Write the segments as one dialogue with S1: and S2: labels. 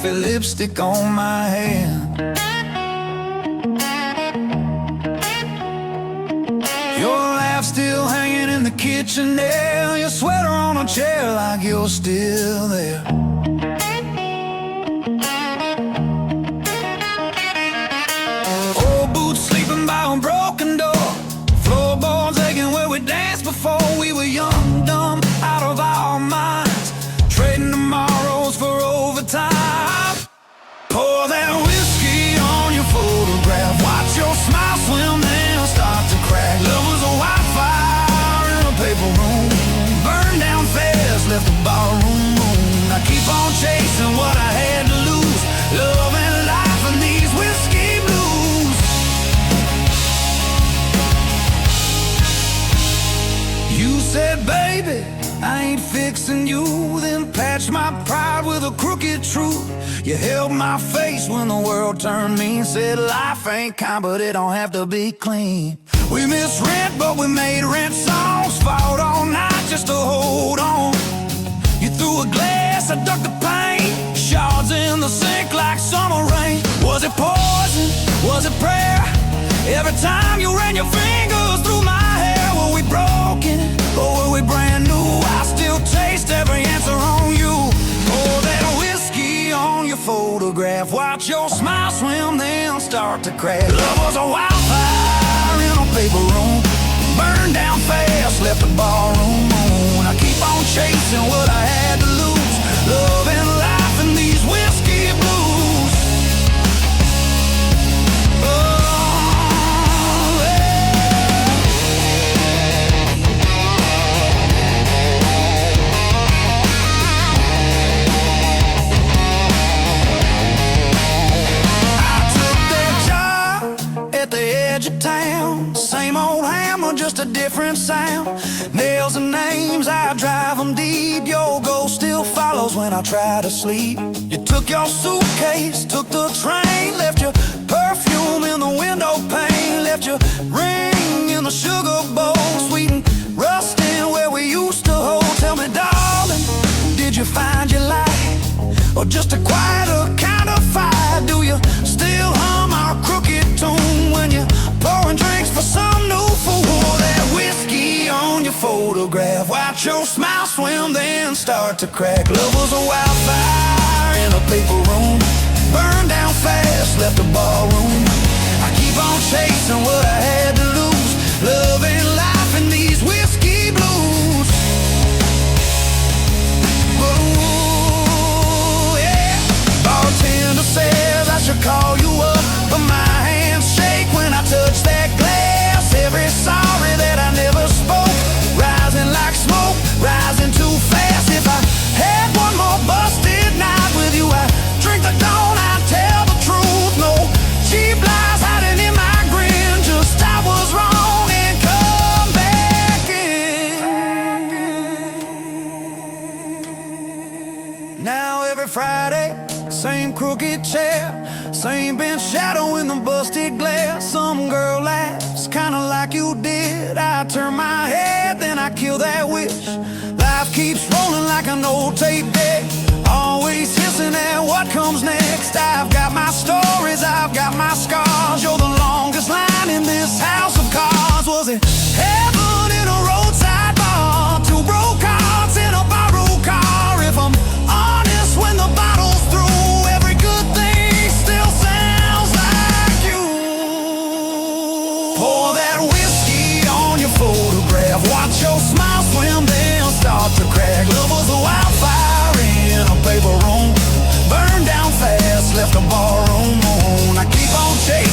S1: coffee lipstick on my hand. Your laugh still hanging in the kitchen there, your sweater on a chair like you're still there. Old boots sleeping by a broken door, floorboards aching where we danced before we were young, dumb, out of our minds, trading tomorrows for overtime. Pour that whiskey on your photograph, watch your smile swim then start to crack. Love was a wildfire in a paper room, burned down fast, left the barroom moon. I keep on chasing what I had to lose, love and life and these whiskey blues. You said, baby, I ain't fixing you, then patched my pride with a crooked truth. You held my face when the world turned mean, said life ain't kind, but it don't have to be clean. We missed rent, but we made rent songs, fought all night just to hold on. You threw a glass, I ducked the pain, shards in the sink like summer rain. Was it poison? Was it prayer? Every time you ran your fingers through my hair, were we broken or were we brand new? I still taste every answer on you. Oh, that whiskey on your photograph, watch your smile swim then start to crack. Love was a wildfire in a paper room, burned down fast, left the barroom moon. I keep on chasing what I had to lose, love and life and these whiskey blues. Same old hammer, just a different sound. Nails and names, I drive them deep. Your ghost still follows when I try to sleep. You took your suitcase, took the train, left your perfume in the window pane, left your ring in the sugar bowl, sweet and rusting where we used to hold. Tell me, darling, did you find your light, or just a quieter kind of fire? Do you still hum our crooked tune when you're pouring drinks for some new fool? That whiskey on your photograph, watch your smile swim then start to crack. Love was a wildfire in a paper room, burned down fast, left the barroom. I keep on chasing what I had to lose, love and life and these whiskey blues. Oh, yeah. Bartender says I should call you up, but my hands shake when I touch that glass. Every sorry that I never spoke, rising like smoke, rising too fast. If I had one more busted night with you, I'd drink the dawn, I'd tell the truth. No cheap lies hiding in my grin, just I was wrong and come back in. Now every Friday, same crooked chair, same bench shadow in the busted glass. Some girl laughs, kinda like you did. I turn my head, then I kill that wish. Life keeps rolling like an old tape deck, always hissing at what comes next. I've got my stories, I've got my scars. You're the longest line in this house of cards. Was it heaven in a roadside bar? Two broke hearts in a borrowed car. If I'm honest, when the bottle's through, every good thing still sounds like you. Pour that whiskey on your photograph, watch your smile swim then start to crack. Love was a wildfire in a paper room, burned down fast, left a barroom moon. I keep on chasing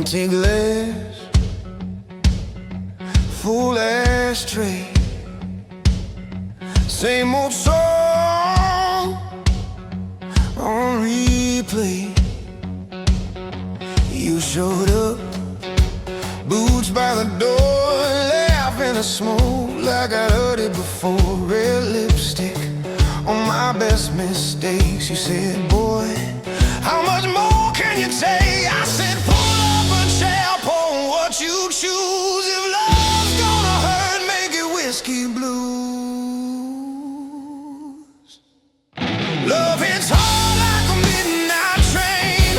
S1: Empty glass, full ashtray, same old song on replay. You showed up, boots by the door, laughing at smoke like I'd heard it before. Red lipstick on my best mistakes. You said, boy, how much more can you take? I said, pull up a chair, pour what you choose. If love's gonna hurt, make it whiskey blues. Love hits hard like a midnight train,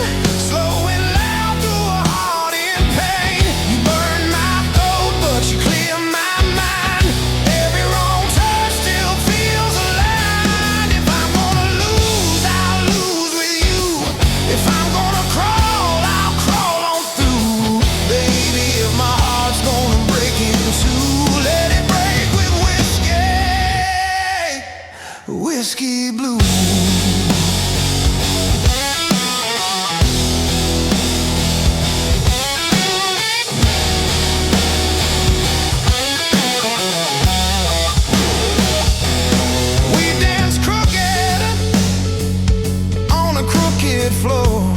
S1: slow and loud through a heart in pain. You burn my throat, but you clear my mind. Every wrong turn still feels aligned. If I'm gonna lose, I'll lose with you. If I'm gonna crawl, I'll crawl on through. Baby, if my heart's gonna break in two, let it break with whiskey, whiskey blues. We dance crooked on a crooked floor.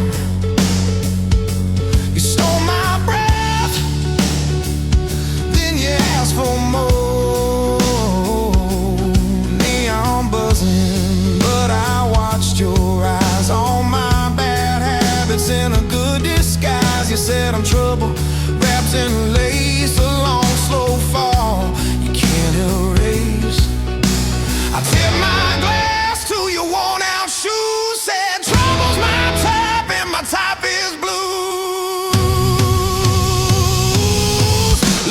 S1: You stole my breath, then you asked for more. Neon buzzing, but I watched your eyes. All my bad habits in a good disguise. You said I'm trouble, wrapped in lace, a long slow fall you can't erase. I tip my glass to your worn out shoes. Said trouble's my type and my type is blues.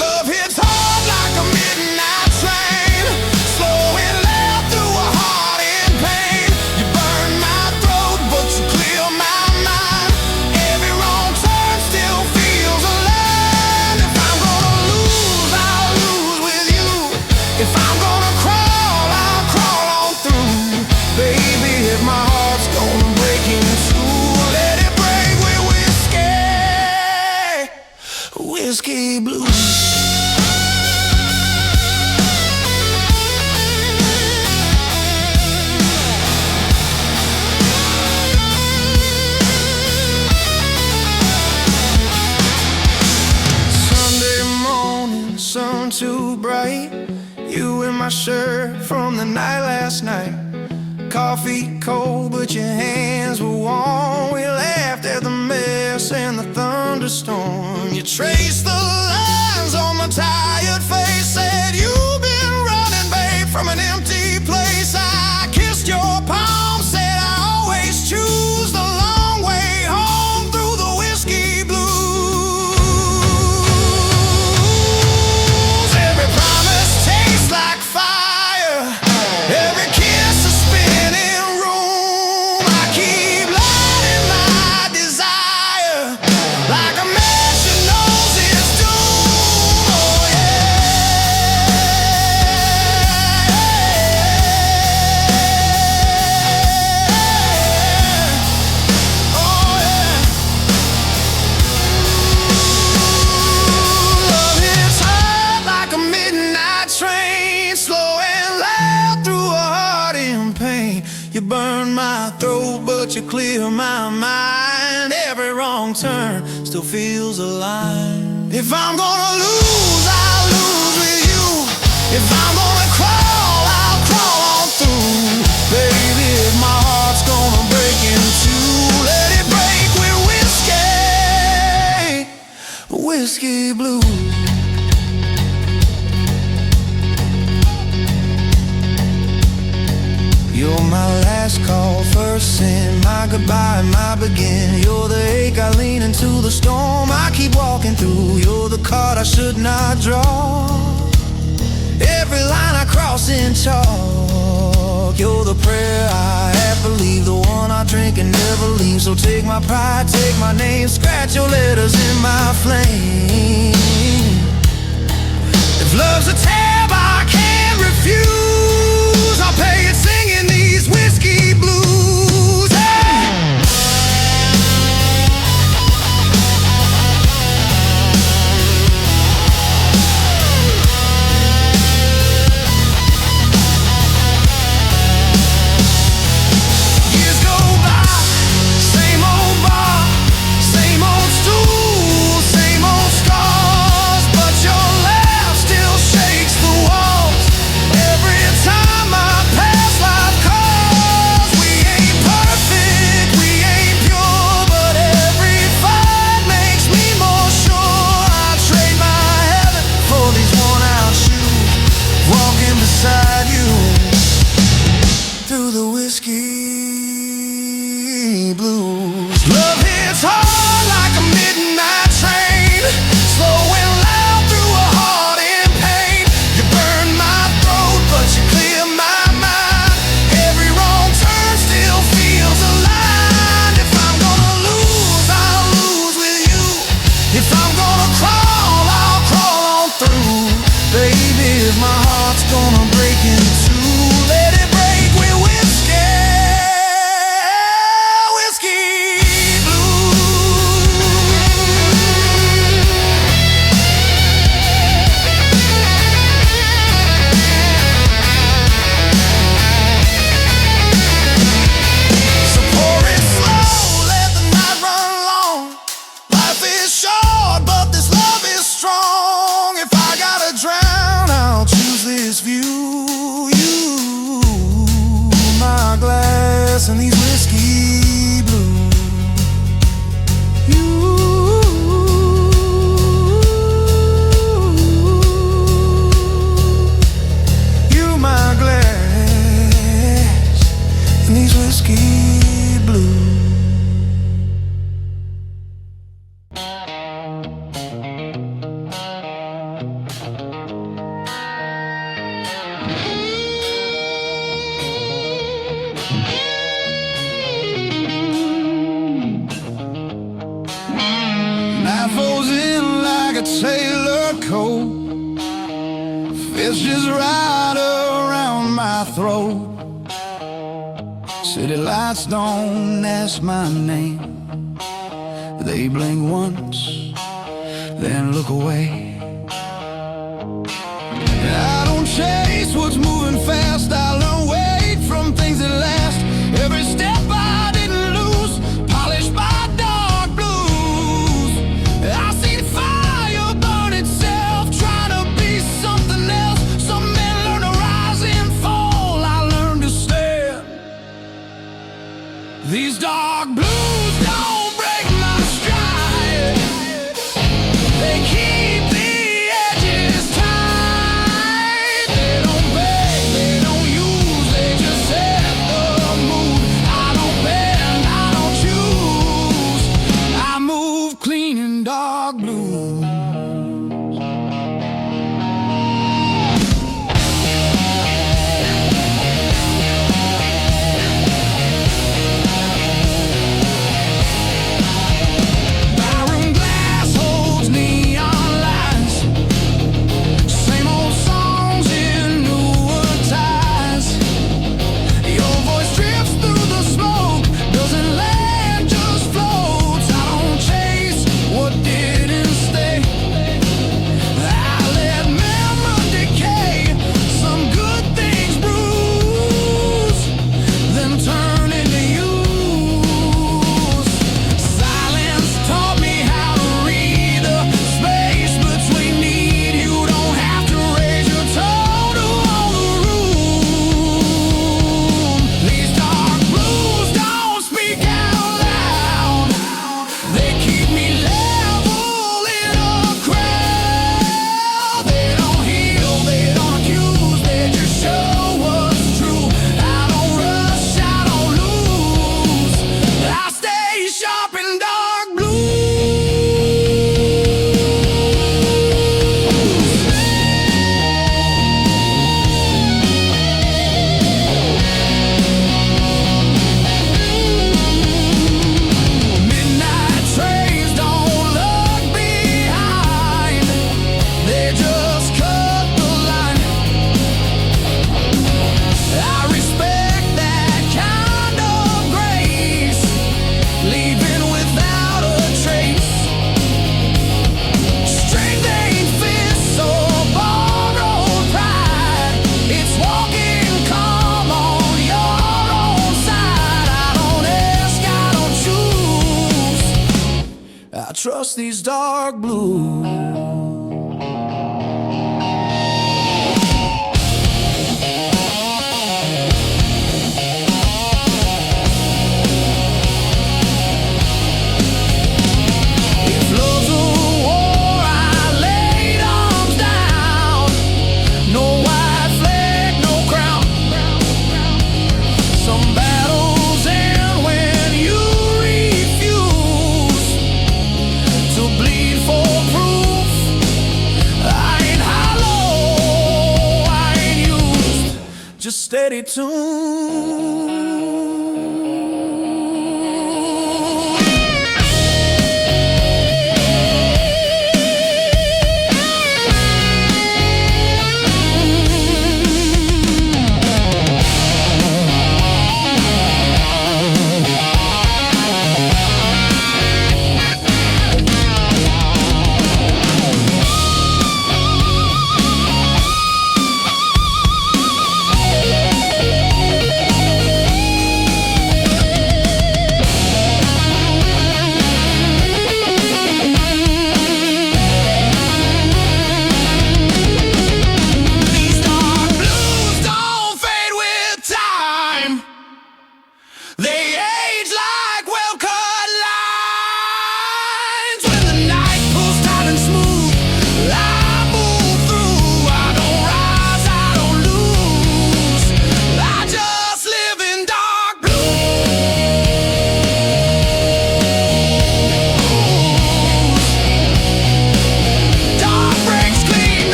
S1: Love hits hard like a midnight train, slow and loud through a heart in pain. You burn my throat, but you clear my mind. Every wrong turn still feels aligned. If I'm gonna lose, I'll lose with you. If I'm gonna crawl, I'll crawl on through. Baby, if my heart's gonna break in two, let it break with whiskey, whiskey blues. Sunday morning, sun too bright. You in my shirt from the night last night. Coffee cold, but your hands were warm. We laughed at the mess and the thunderstorm. You traced the lines on my tired face. Said you've been running, babe, from an empty place. I kissed your palm, said I always choose the long way home through the whiskey blues. Every promise tastes like fire, every kiss a spinning room. I keep lighting my desire like a match that knows its doom. Oh yeah, oh yeah. Love hits hard like a midnight train, slow and loud through a heart in pain. You burn my throat, but you clear my mind. Every wrong turn still feels aligned. If I'm gonna lose, I'll lose with you. If I'm gonna crawl, I'll crawl on through. Baby, if my heart's gonna break in two, let it break with whiskey, whiskey blues. You're my last call, first sin, my goodbye, my begin. You're the ache I lean into the storm I keep walking through. You're the card I should not draw, every line I cross in chalk. You're the prayer I half believe, the one I drink and never leave. So take my pride, take my name, scratch your letters in my flame. If love's a tab I can't refuse, I'll pay it singing these whiskey blues. Hey! through the whiskey blues. Love hits hard like a midnight train, slow and loud through a heart in pain. You burn my throat, but you clear my mind. Every wrong turn still feels aligned. If I'm gonna lose, I'll lose with you. If I'm gonna crawl, I'll crawl on through. Baby, if my heart's gonna break in two, let it break with whiskey, whiskey blues. So pour it slow, let the night run long. Life is short, but this love is strong. If I gotta drown, I'll choose this view. You, my glass, and these whiskey blues. You, my glass, and these whiskey blues. Knife goes in like a sailor coat, fist just right around my throat. City lights don't ask my name, they blink once, then look away. I don't chase what's moving fast, I learn wait from things that last. Every step I didn't lose, polished by dark blues. I see the fire burn itself, trying to be something else. Some men learn to rise and fall, I learned to stand. These dark blues don't break my stride, they keep the edges tight. They don't beg, they don't use, they just set the mood. I don't bend, I don't choose, I move clean in dark blues. Barroom glass holds neon lights, same old songs in newer ties. Your voice drifts through the smoke, doesn't land, just floats. I don't chase what didn't stay, I let memory decay. Some good things bruise, then turn into use. Silence taught me how to read the space between need. You don't have to raise your tone to hold the room. These dark blues don't speak out loud, they keep me level in a crowd. They don't heal, they don't accuse, they just show what's true. I don't rush, I don't lose, I stay sharp in dark Midnight trains don't look behind, they just cut the line. I respect that kind of grace, leaving without a trace. Strength ain't fists or borrowed pride, it's walking calm on your own side. I don't ask, I don't choose, I trust these dark blues. If love's a war, I laid arms down. No white flag, no crown. steady tune.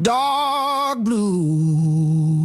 S1: Dark blues.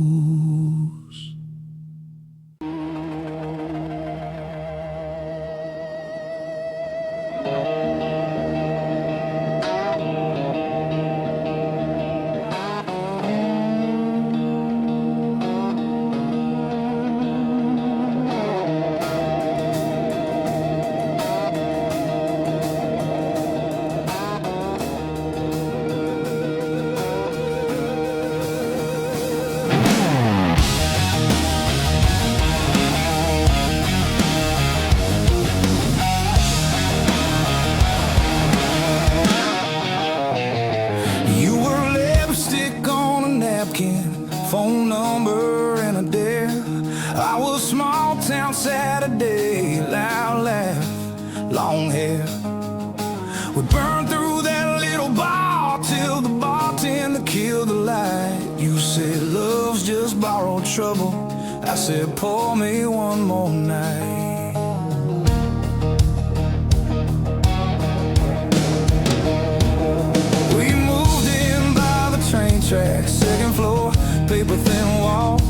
S1: Phone number and a dare. I was small town Saturday, loud laugh, long hair. We burned through that little bar till the bartender killed the light. You said love's just borrowed trouble. I said pour me one more night. We moved in by the train tracks, second floor, paper thin walls,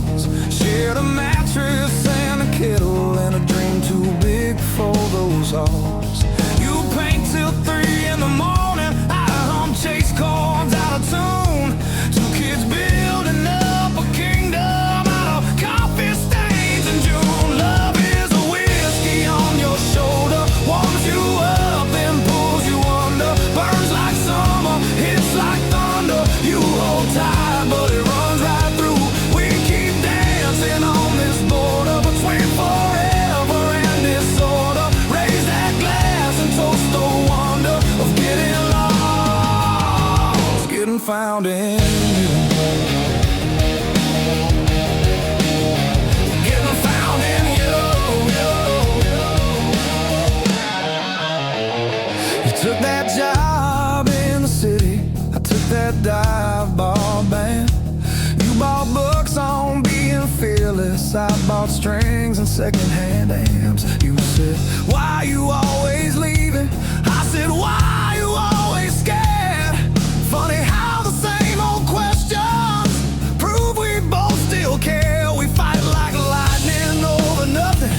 S1: shared a mattress and a kettle and a dream too big for those halls. You paint till 3 in the morning, I hum chase chords out of tune. 2 kids building up a kingdom out of coffee stains in June. Love is a whiskey on your shoulder, warms you up then pulls you under, burns like summer, hits like thunder. You hold tight but it runs right. On this border between forever and disorder, raise that glass and toast the wonder of getting lost, getting found in you, getting found in you. You took that job in the city, I took that dive bar band. You bought books on being fearless, I bought strings and secondhand amps. You said, why you always leaving? I said, why you always scared? Funny how the same old questions prove we both still care. We fight like lightning over nothing,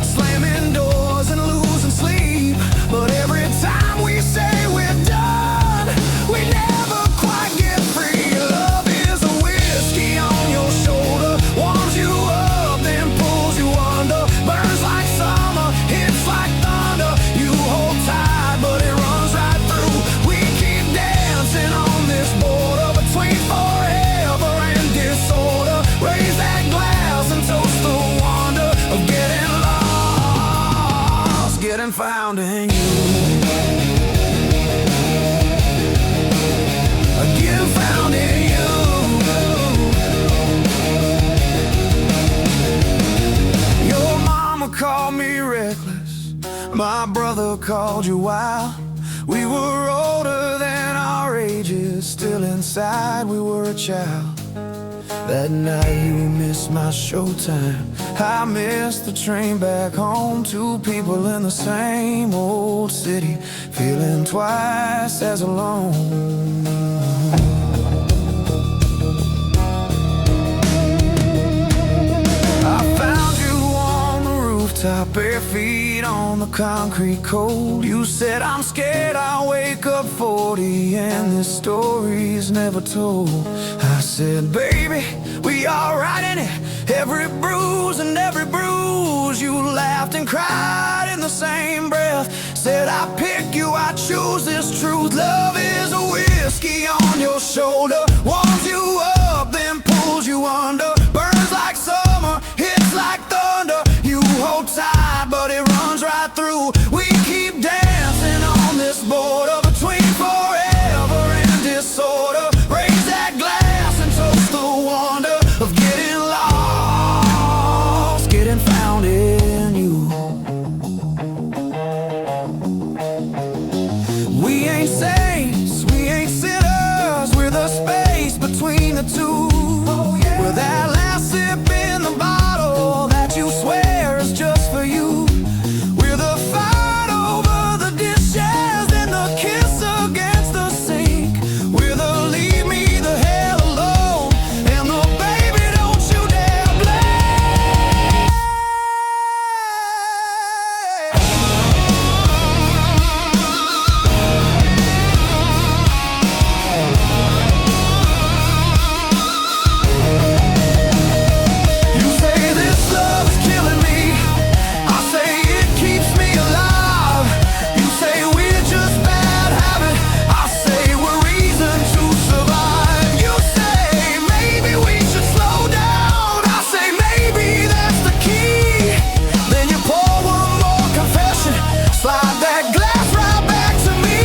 S1: slamming doors and losing sleep. But every time we say we're done, we never quite get free. Love is a whiskey on your shoulder, warms you up then pulls you under, burns like summer, hits like thunder. You hold tight but it runs right through. We keep dancing on this border between forever and disorder, raise that glass and toast the wonder of getting lost, getting found in you, getting found in you. Your mama called me reckless, my brother called you wild. We were older than our ages, still inside we were a child. That night you missed my showtime, I miss the train back home, two people in the same old city, feeling twice as alone. I found you on the rooftop, bare feet on the concrete cold. You said, I'm scared I'll wake up 40 and this story's never told. I said, baby, we all right in it, every bruise and every bruise. You laughed and cried in the same breath, said, I pick you, I choose this truth. Love is a whiskey on your shoulder, warms you up, then pulls you under. Burns like summer, hits like thunder. You hold tight, but it runs right through. We keep dancing on this border between forever and disorder. Raise that glass and toast the wonder of getting lost, getting found in you. We ain't saints, we ain't sinners, we're the space between the two. We're that last sip in the bottle that you swear is just for you. We're the fight over the dishes and the kiss against the sink. We're the leave me the hell alone and the baby don't you dare blame. You say this love is killing me, I say it keeps me alive. You say we're just bad habit, I say we're reason to survive. You say maybe we should slow down, I say maybe that's the key. Then you pour one more confession, slide that glass right back to me.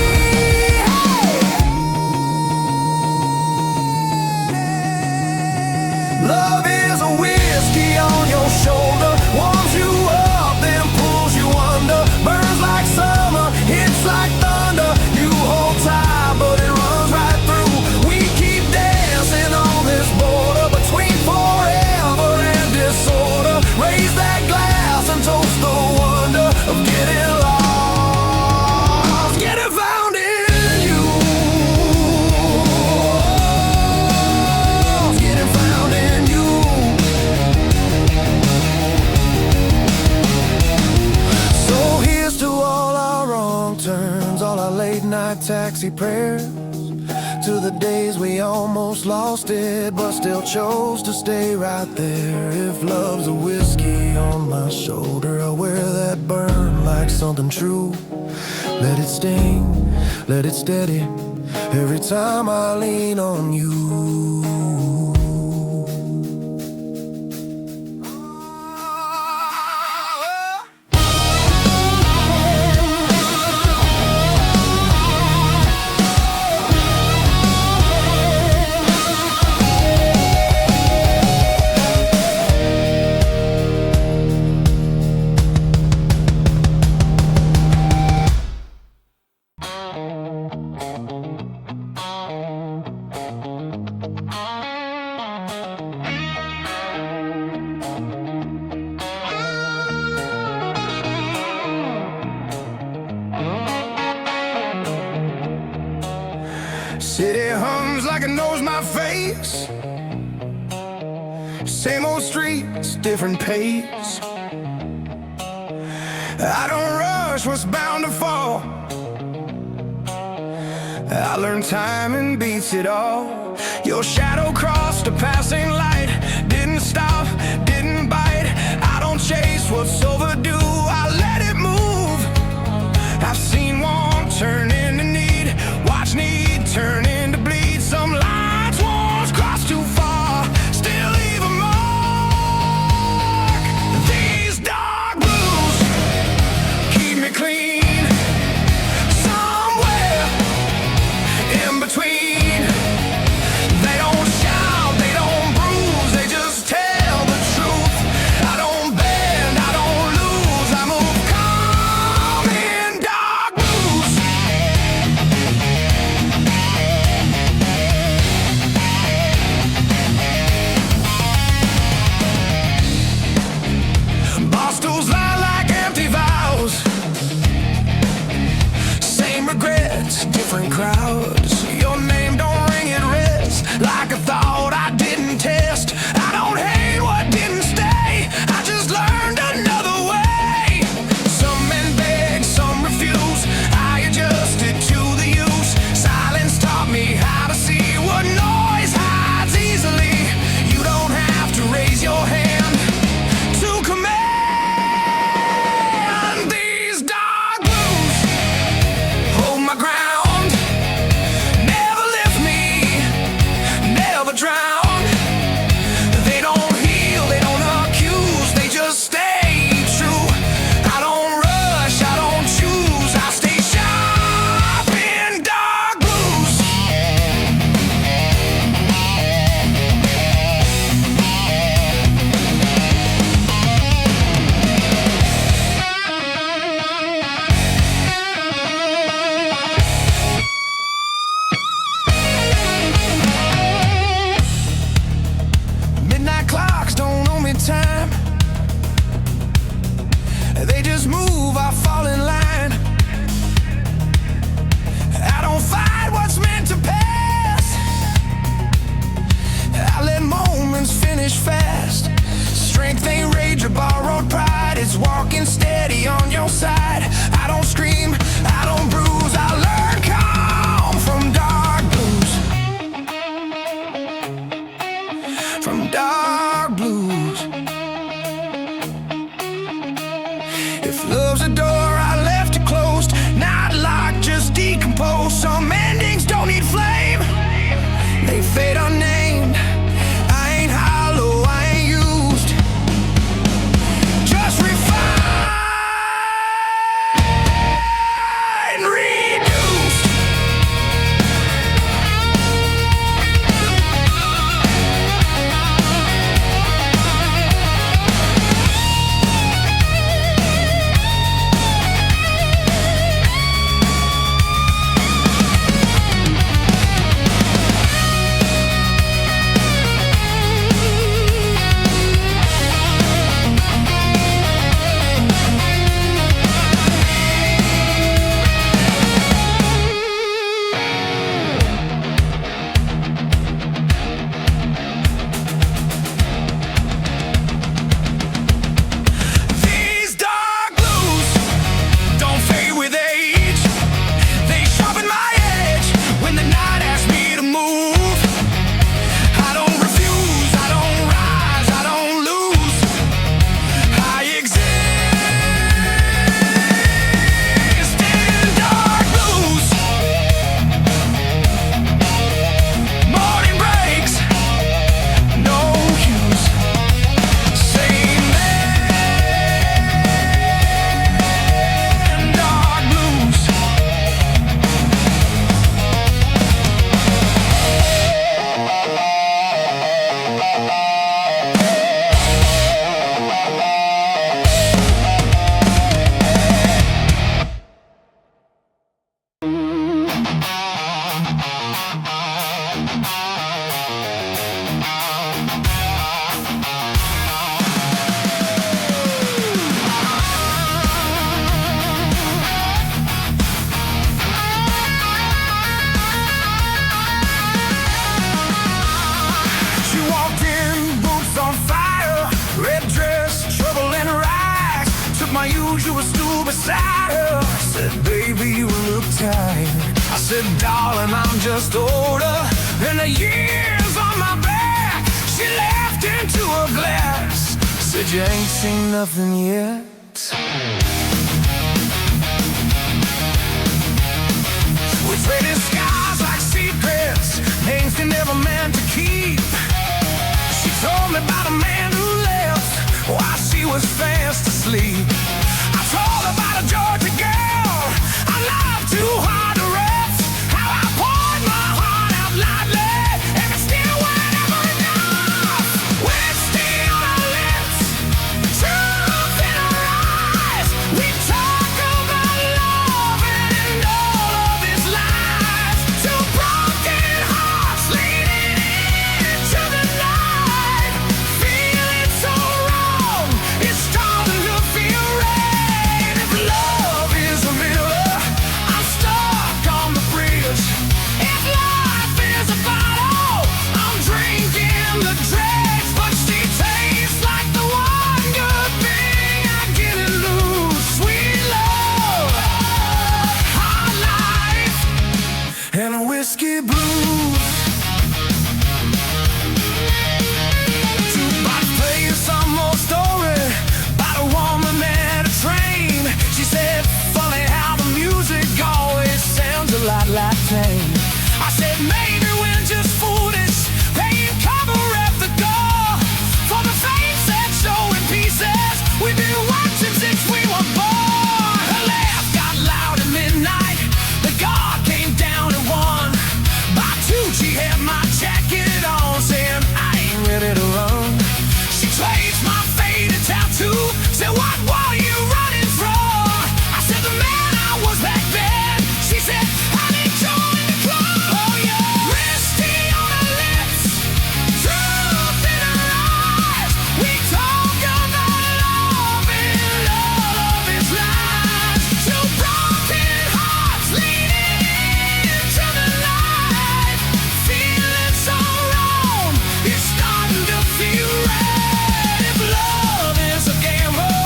S1: Love is a whiskey on your shoulder, warms you up, then pulls you under. Burns like summer, hits like thunder. You hold tight, but it runs right through. We keep dancing on this border between forever and disorder. Raise that glass and toast the wonder of getting lost, getting found in you. Getting found in you. So here's to all our wrong turns, all our late night taxi prayers, to the days we almost lost it but still chose to stay right there. If love's a whiskey on my shoulder, I'll wear that burn like something true. Let it sting, let it steady every time I lean on you. City hums like it knows my face. Same old streets, different pace. I don't rush what's bound to fall. I learned timing beats it all. Your shadow crossed a passing light, didn't stop, didn't bite. I don't chase what's overdue, I let it move. I've seen want turn into need, watch need turn into bleed. Some lines once crossed too far, still leave a mark. These dark blues keep me clean, somewhere in between. They don't shout, they don't bruise, they just tell the truth. I don't bend, I don't lose, I move calm in dark blues. different crowds. Your name don't ring at rest like a thought I didn't test. I don't hate what didn't stay, I just learned another way. Some men beg, some refuse, I adjusted to the use. Silence taught me how to see what noise hides easily. You don't have to raise your hand to command these dark blues. Hold my ground, never lift me, never drown. They don't heal, they don't accuse, they just stay true. I don't rush, I don't choose, I stay sharp in dark blues. Midnight clocks don't owe me time, they just move, I fall in line. I don't fight what's meant to pass, I let moments finish fast. Strength ain't rage or borrowed pride, it's walking steady on your side. I don't scream, I don't bruise, I learn calm from dark blues. From dark blues. If love's a door I left it closed, not locked, just decomposed. Some endings don't need flame, they fade unnamed. I ain't hollow, I ain't used, just refined, reduced. These dark blues don't fade with age, they sharpen my edge when the night asks me to move. I don't refuse, I don't rise, I don't lose, I exist in dark blues. Morning breaks, no use, same man, dark blues. She walked in, boots on fire, red dress, trouble and rags. Took my usual stool beside her, said, baby, you look tired. I said, darling, I'm just older than the years on my back. She laughed into a glass, said, you ain't seen nothing yet. We traded skies like secrets, names they never meant to keep. She told me about a man who left while she was fast asleep. I told her about a Georgia girl I love too hard to rest. How I poured my heart out loudly and it still weren't ever enough. Whiskey on her lips, truth in her eyes. We talk about love and all of his lies. whiskey blues. Jukebox playing some more story about a woman and a train. She said, funny how the music always sounds a lot like pain. I said, maybe we're just foolish, paying cover at the door for the fame set show in pieces we've been watching since we were born. Her laugh got loud at midnight. The guard came down at 1. By 2 she had my jacket on, saying I ain't ready to run. She traced my faded tattoo, said what war you running from? I said the man I was back then. She said I didn't join the club. Oh yeah, whiskey on her lips, truth in her eyes. We talk about love and all of its lies. 2 broken hearts leading into the night, feeling so wrong, it's starting to feel right. If love is a gamble,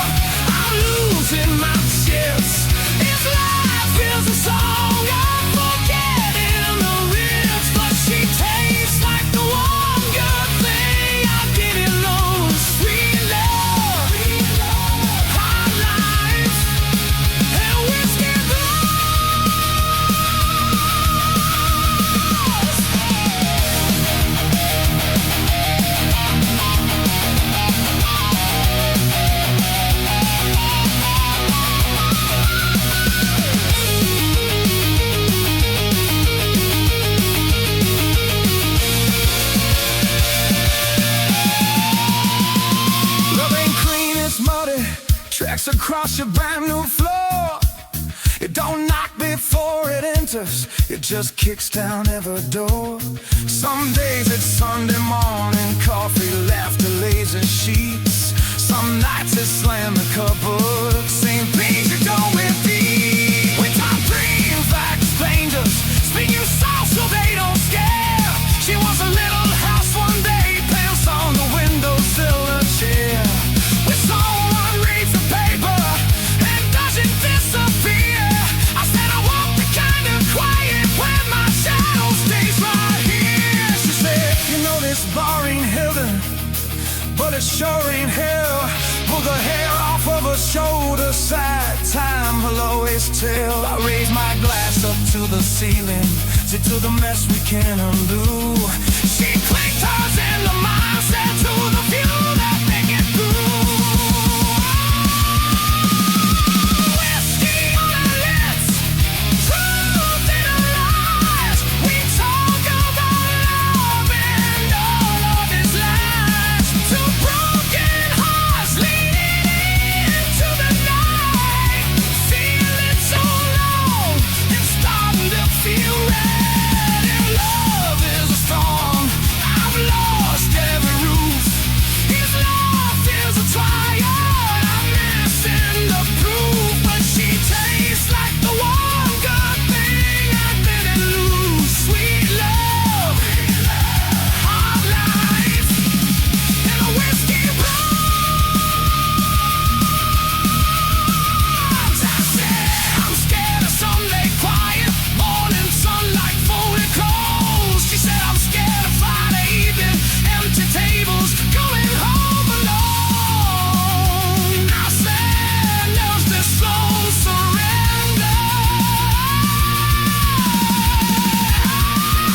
S1: I'm losing my chips. If life is a song, I'm forgetting the riffs. But she tastes like the one good thing I didn't know. Sweet love, hot life, and whiskey blues. Love ain't clean, it's muddy. Tracks across your brand new floor. It don't knock before it enters, it just kicks down every door. Some days it's Sunday morning, coffee, laughter, lazy sheets. Some nights it's slam the cupboard, same page you go with these. We talk dreams like strangers, speak you soft so they don't scare. She wants a little house one day, pants on the windowsill, a chair with someone reads the paper and doesn't disappear. I said I want the kind of quiet where my shadow stays right here. She said, you know this bar ain't heaven, but it sure ain't hell. Pull the hair off of her shoulder, side time will always tell. I raise my glass up to the ceiling, say to the mess we can't undo. She clicked hers into mine, said to the few that make it through. Whiskey on her lips, truth in her eyes. We talk about love and all of its lies. 2 broken hearts leading into the night, feeling so long, it's starting to feel right. If love is a storm, I've lost every roof. If love is a trial, I'm missing the proof. But she tastes like the one good thing I didn't lose. Sweet love, hard life, and a whiskey blues. I said I'm scared of Sunday quiet, morning sunlight, folded clothes. She said I'm scared of Friday evening, empty tables, going home alone. I said there's this slow surrender.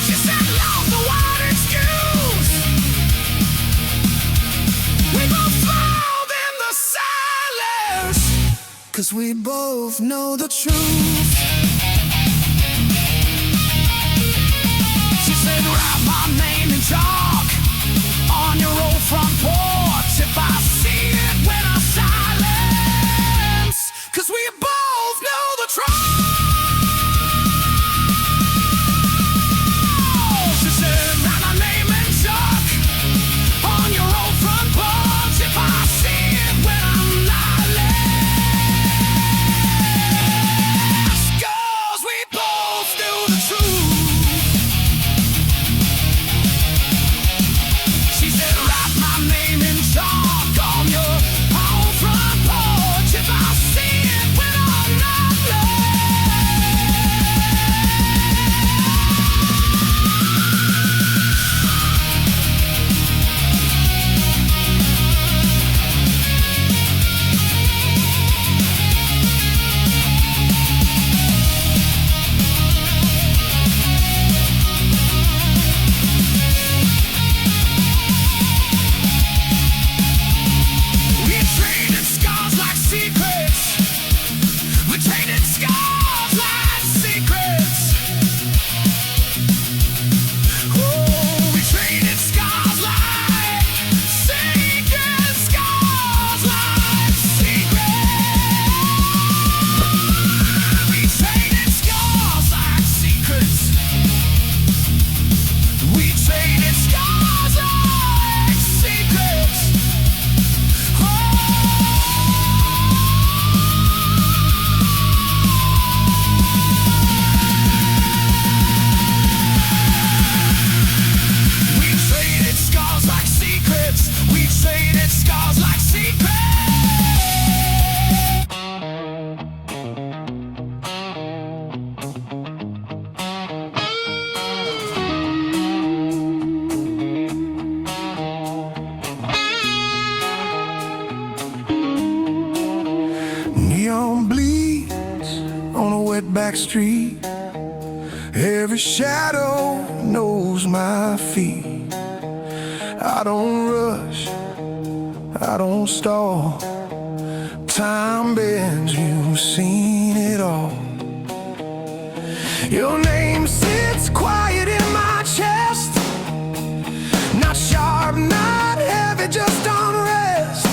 S1: She said love the one excuse. We both thrilled in the silence, 'cause we both know the truth. She said write my name in chalk on your old front porch. If I see it when I silence, 'cause we both know the truth. She said write my name in chalk on your old front porch. If I see it when I'm silent. street. Every shadow knows my feet. I don't rush, I don't stall. Time bends, you've seen it all. Your name sits quiet in my chest. Not sharp, not heavy, just unrest.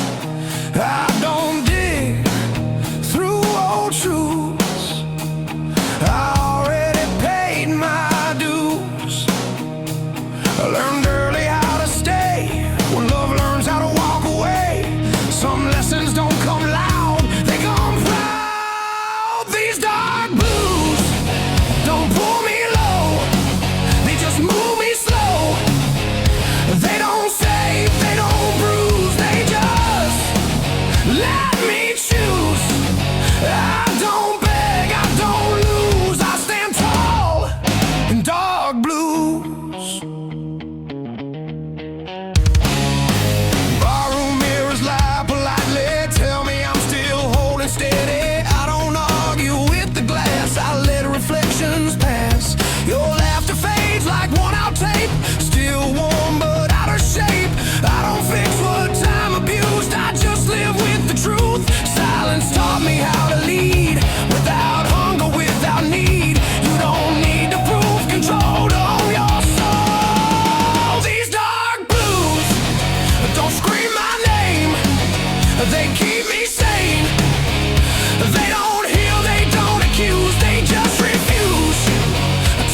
S1: I don't dig through old truths. I already paid my dues. I learned early how to stay when love learns how to walk away. Some lessons don't come loud, they come proud. These dark blues don't pull me low, they just move me slow. They don't save, they don't bruise, they just let me choose. I don't beg, I don't lose, I stand tall in dark blues. Barroom mirrors lie politely, tell me I'm still holding steady. I don't argue with the glass, I let reflections pass. Your laughter fades like worn-out tape, still warm but out of shape. I don't fix what time abused, I just live with the truth. Silence taught me how to lead, without hunger, without need. You don't need to prove control to own your soul. These dark blues don't scream my name, they keep me sane. They don't heal, they don't accuse, they just refuse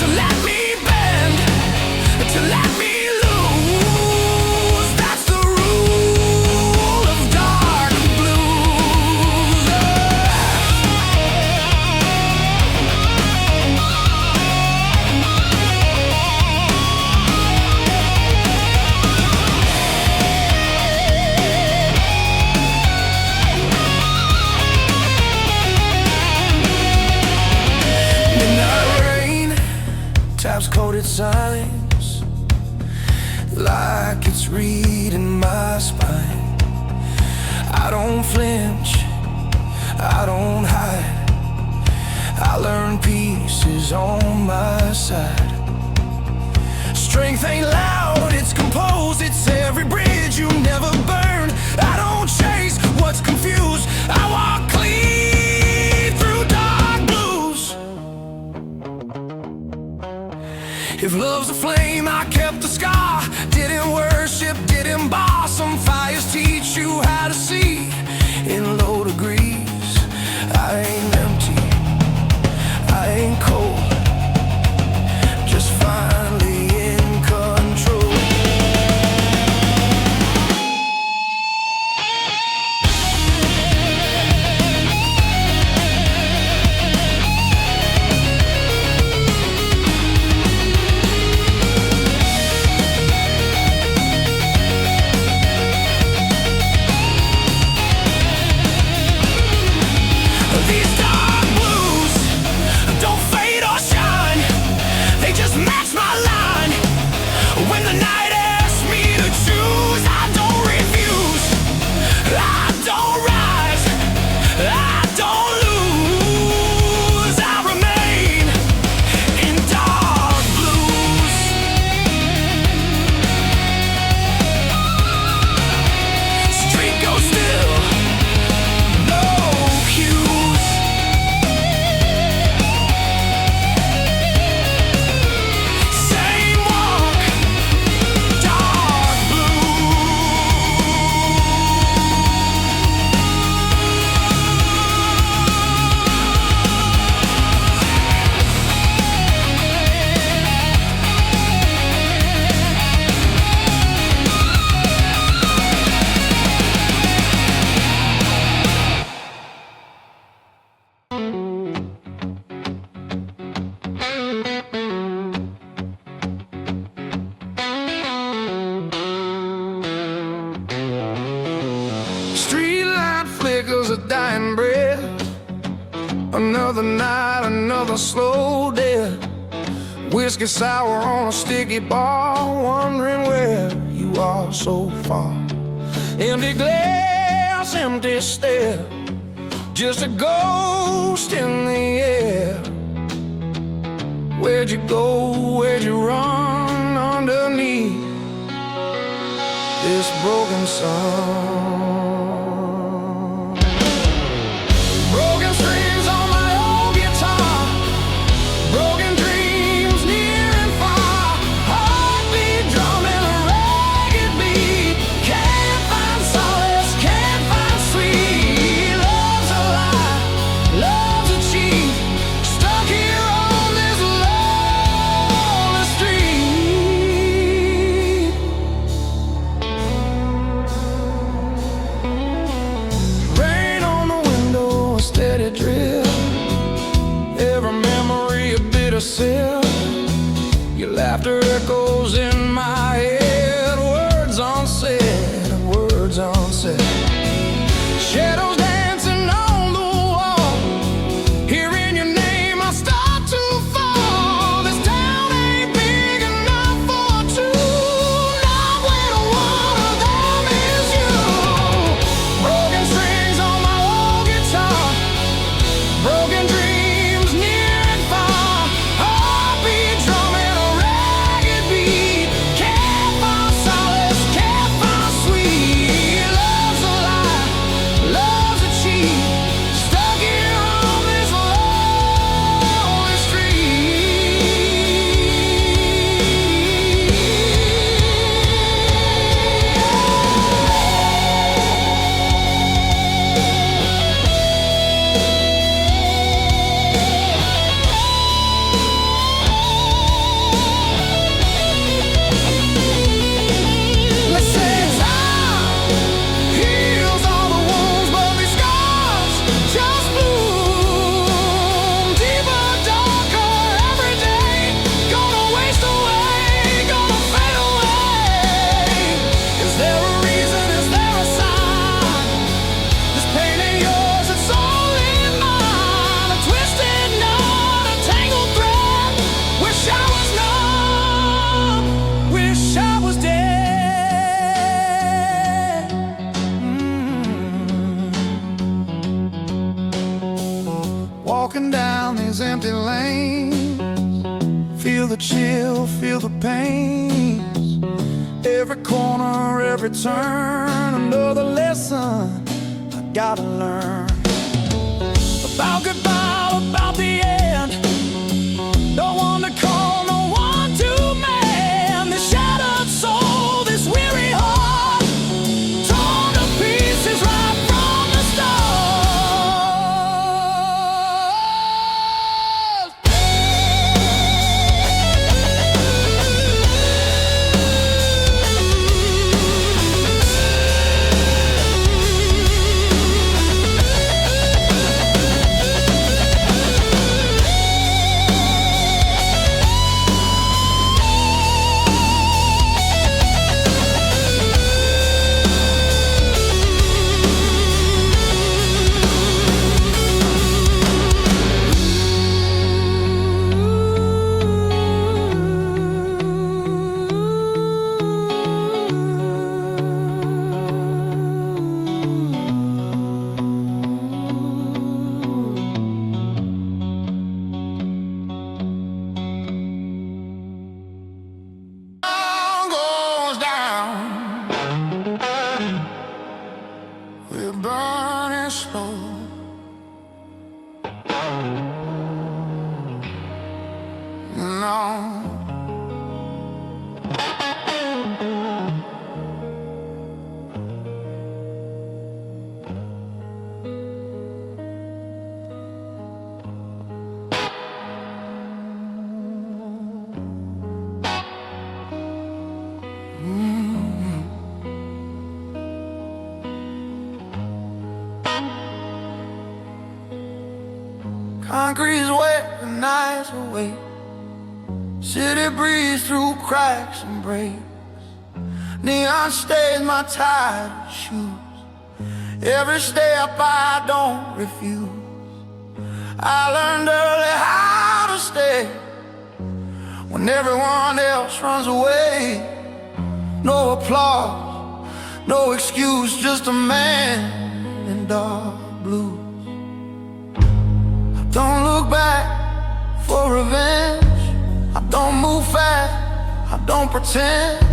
S1: to let me bend, to let me lose. That's the rule of dark blues. Midnight rain taps coated signs like it's reading my spine. I don't flinch, I don't hide. I learn peace is on my side. Strength ain't loud, it's composed, it's every bridge you never burn. I don't chase what's confused, I walk clean through dark blues. If love's a flame, I kept the scar. Didn't worship, didn't bar. Some fires teach you how to see in low degrees. I ain't empty, I ain't cold, just finally in control. These dark blues don't fade or shine, they just match my line. When the night asks me to choose, I don't refuse, I don't rise, I don't lose. I remain in dark blues. Street goes still, no cues. Same walk, dark Streetlight flickers a dying breath. Another night, another slow death. Whiskey sour on a sticky bar, wondering where you are so far. Empty glass, empty stare, just a ghost in the air. Where'd you go, where'd you run underneath this broken sun? Broken strings on my old guitar, broken dreams near and far, heartbeat drumming a ragged beat. Can't find solace, can't find sweet. Love's a lie, love's a cheat. Stuck here on this lonely street. Rain on the window, a steady drip. Every memory a bitter sip. Your laughter echoes in my head. Words unsaid, words unsaid. Shadows dancing on the wall. Hearing your name, I start to fall. This town ain't big enough for two. Not when one of them is you. Broken strings on my old guitar, broken dreams near and far, heartbeat drumming a ragged beat. Can't find solace, can't find sweet. Love's a lie, love's a cheat. Stuck here on this lonely Let's say time heals all the wounds, but these scars just bloom deeper, darker every day. Gonna waste away, gonna fade away. Is there a reason? Is there a sign? This pain ain't yours, it's only mine. A twisted knot, a tangled thread. Wish I was numb, wish I was dead. Walking down these empty lanes, feel the chill, feel the pains. Every corner, every turn, another lesson I gotta learn. About goodbye, about the end. No one to call, no one to mend. This shattered soul, this weary heart, torn to pieces right from the start. Sun goes down, we're burning slow. No. Concrete's wet, the nights awake. City breeze through cracks and breaks. Neon stains my tired shoes. Every step I don't refuse. I learned early how to stay when everyone else runs away. No applause, no excuse, just a man in dark blues. Don't look back for revenge. don't move fast, I don't pretend.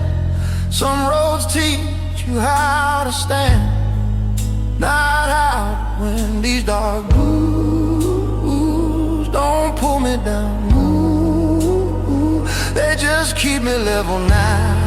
S1: Some roads teach you how to stand, not out when these dark blues don't pull me down. Ooh, they just keep me level now.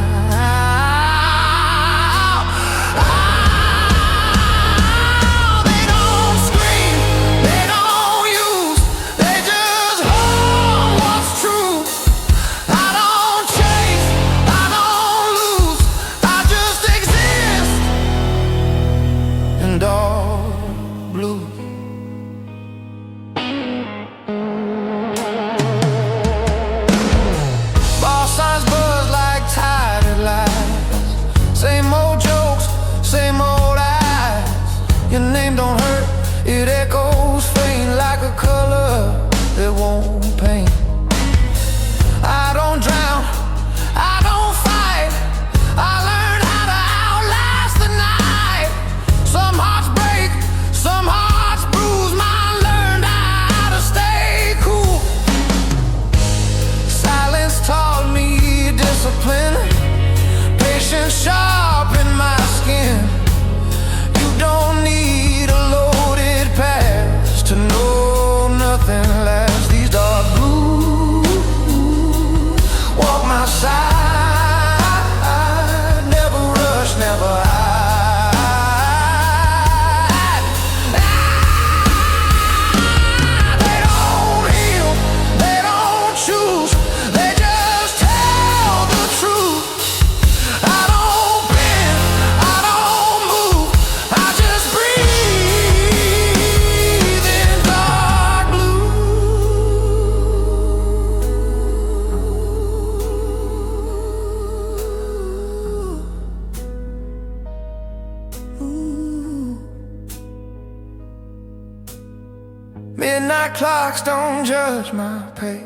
S1: Midnight clocks don't judge my pace,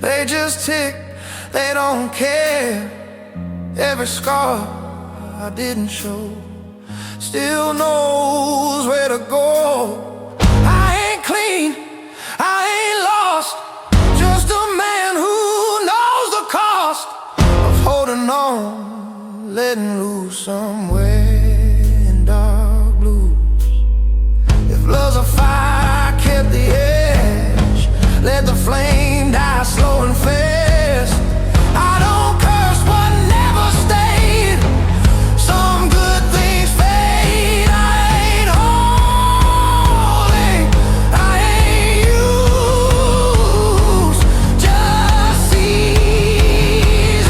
S1: they just tick, they don't care. Every scar I didn't show still knows where to go. I ain't clean, I ain't lost, just a man who knows the cost of holding on, letting loose somewhere in dark blues. If love's a fire, kept the edge, let the flame die slow and fast. I don't curse what never stayed, some good things fade. I ain't holy, I ain't used, just seasoned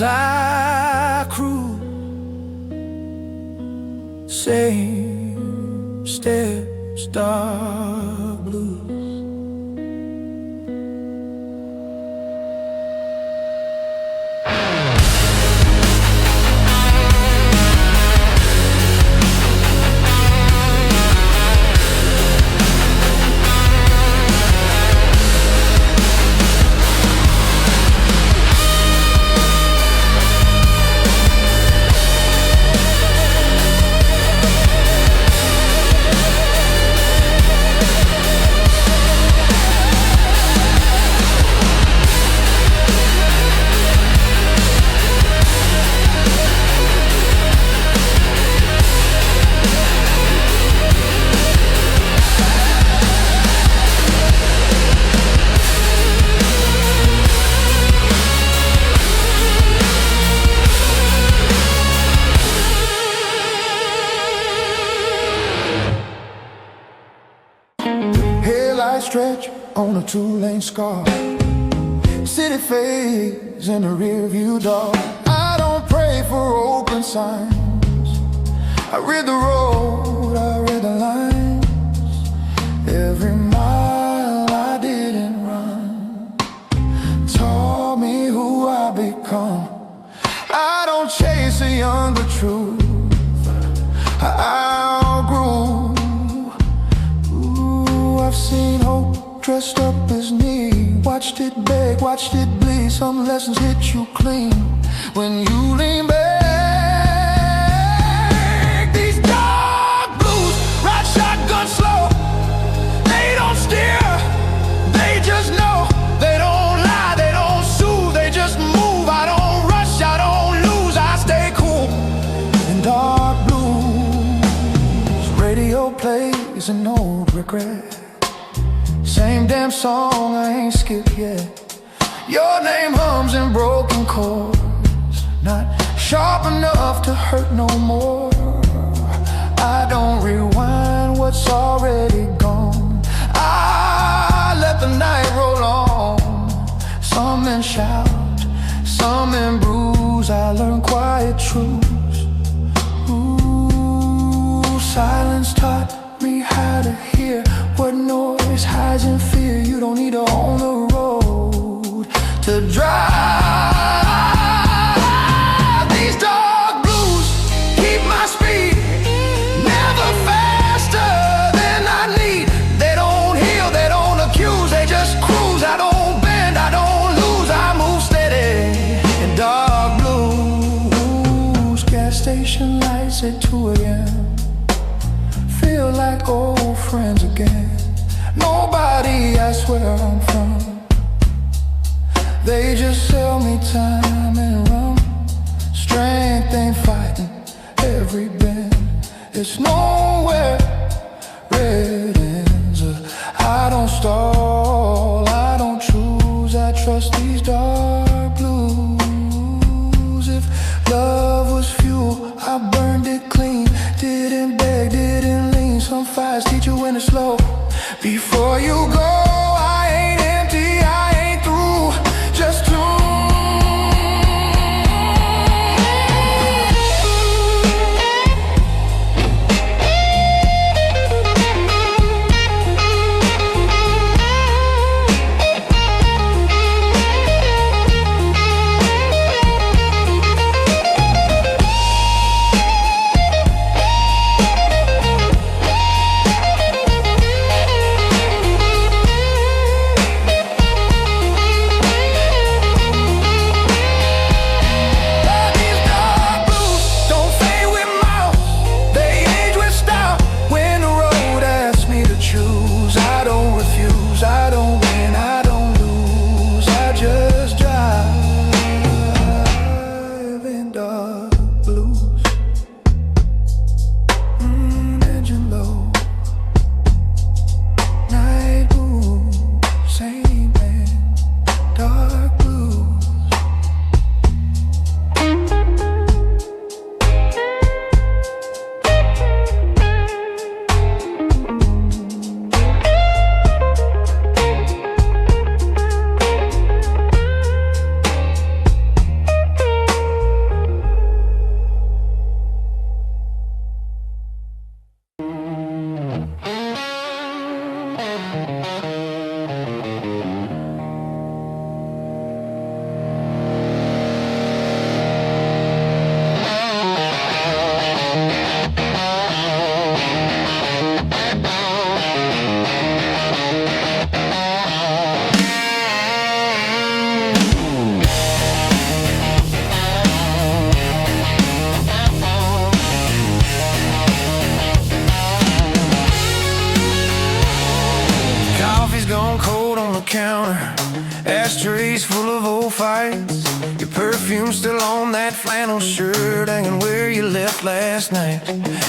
S1: I cruise, same steps, dark blues. a two-lane scar. City fades in the rearview door. I don't pray for open signs. I read the road, I read the lines. Every mile I didn't run taught me who I become. I don't chase a younger truth. I outgrew. I've seen hope dressed up as need. Watched it beg, watched it bleed. Some lessons hit you clean when you lean back. These dark blues ride shotgun slow. They don't steer, they just know. They don't lie, they don't soothe, they just move. I don't rush, I don't lose, I stay cool. In dark blues, radio plays an old regret. Same damn song, I ain't skipped yet. Your name hums in broken chords, not sharp enough to hurt no more. I don't rewind what's already gone. I let the night roll on. Some men shout, some men bruise. I learn quiet truths. Ooh, silence taught me how to hear what noise hides in fear. You don't need to own the road to drive. These dark blues keep my speed never faster than I need. They don't heal, they don't accuse, they just cruise. I don't bend, I don't lose, I move steady in dark blues. Gas station lights at 2 a.m. Feel like old friends again. Nobody asks where I'm from. They just sell me time and rum. Strength ain't fighting every bend. It's nowhere red ends. I don't stall, I don't choose. I trust these dark blues. If love was fuel, I burned it clean. Didn't beg, didn't lean. Some fires teach you when to slow. Before you go, I ain't empty, I ain't through, just tuned. Counter, ashtrays full of old fights. Your perfume still on that flannel shirt, hanging where you left last night.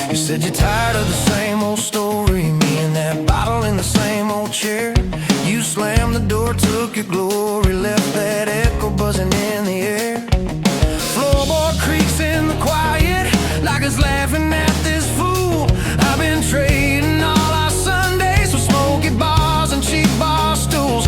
S1: You said you're tired of the same old story, me and that bottle in the same old chair. You slammed the door, took your glory, left that echo buzzing in the air. Floorboard creaks in the quiet, like it's laughing at this fool. I've been trading all our Sundays for smoky bars and cheap bar stools.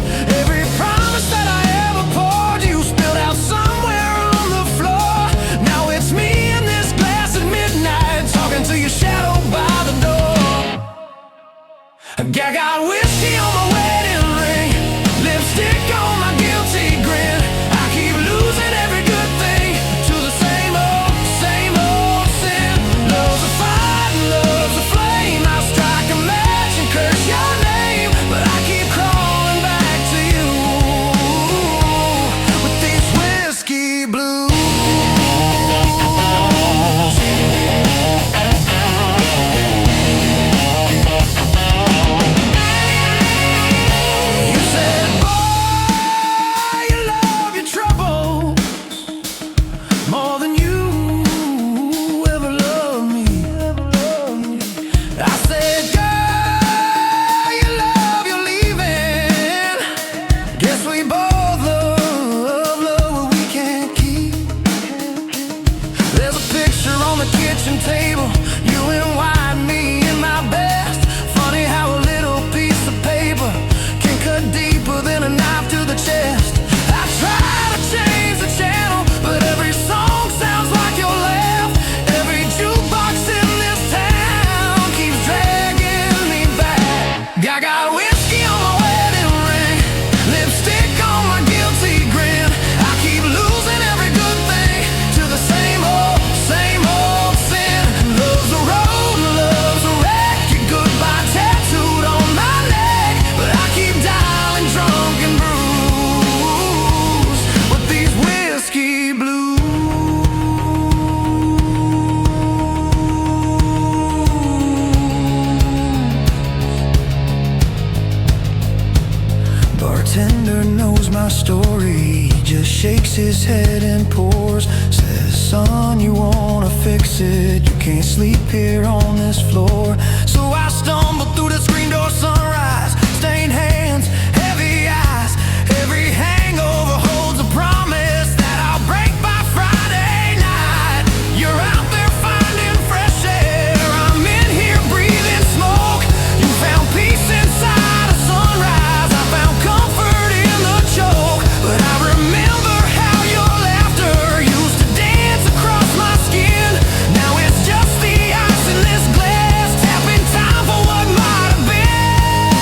S1: shakes his head and pours, says, son, you wanna fix it, you can't sleep here on this floor. So I stumble through the screen door, sunrise, stained hands, heavy eyes. Every hangover holds a promise that I'll break by Friday night. You're out there finding fresh air, I'm in here breathing smoke. You found peace inside a sunrise, I found comfort in the choke. But I remember how your laughter used to dance across my skin. Now it's just the ice in this glass, tapping time for what might have been.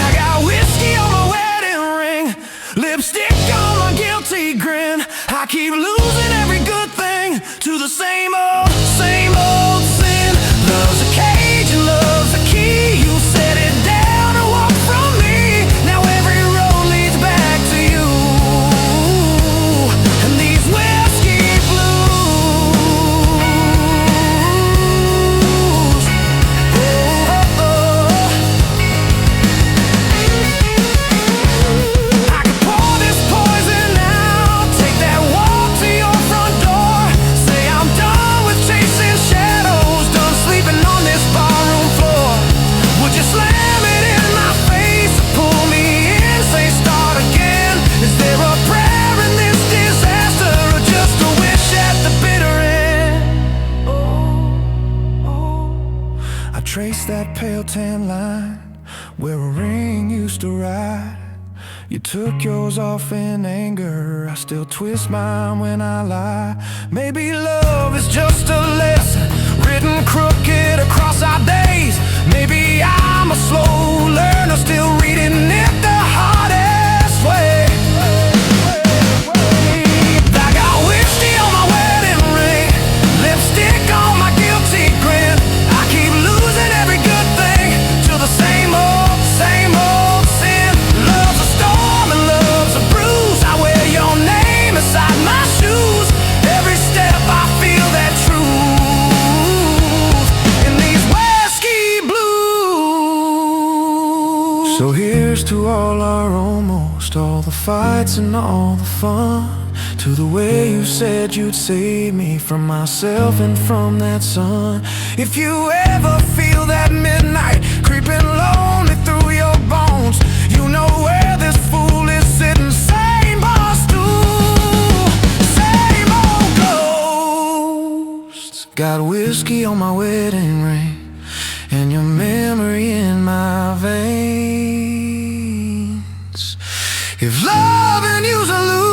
S1: I got whiskey on my wedding ring, lipstick on my guilty grin. I keep losing every good thing to the same old sin. Love's a cage and love's a key. You set it down and walk from me. Now every road leads back to you and these whiskey blues. Oh, oh, oh. I could pour this poison out, take that walk to your front door, say I'm done with chasing shadows, done sleeping on this barroom floor. Would you slam it in my face, pull me in, say start again? Is there a prayer in this disaster, or just a wish at the bitter end? I trace that pale tan line where a ring used to ride. You took yours off in anger, I still twist mine when I lie. Maybe love is just a lesson written crooked across our days. Maybe I'm a slow learner, still reading it the hardest way. I got whiskey on my wedding ring, lipstick on my guilty grin. I keep losing every good thing to the same old sin. Love's a storm and love's a bruise. I wear your name inside my shoes. Every step I feel that truth in these whiskey blues. So here's to all our almost, all the fights and all the fun, to the way you said you'd save me from myself and from that sun. If you ever feel that midnight creeping lonely through your bones, you know where this fool is sitting, same bar stool, same old ghosts. Got whiskey on my wedding ring and your memory in my veins. If loving you's a losing,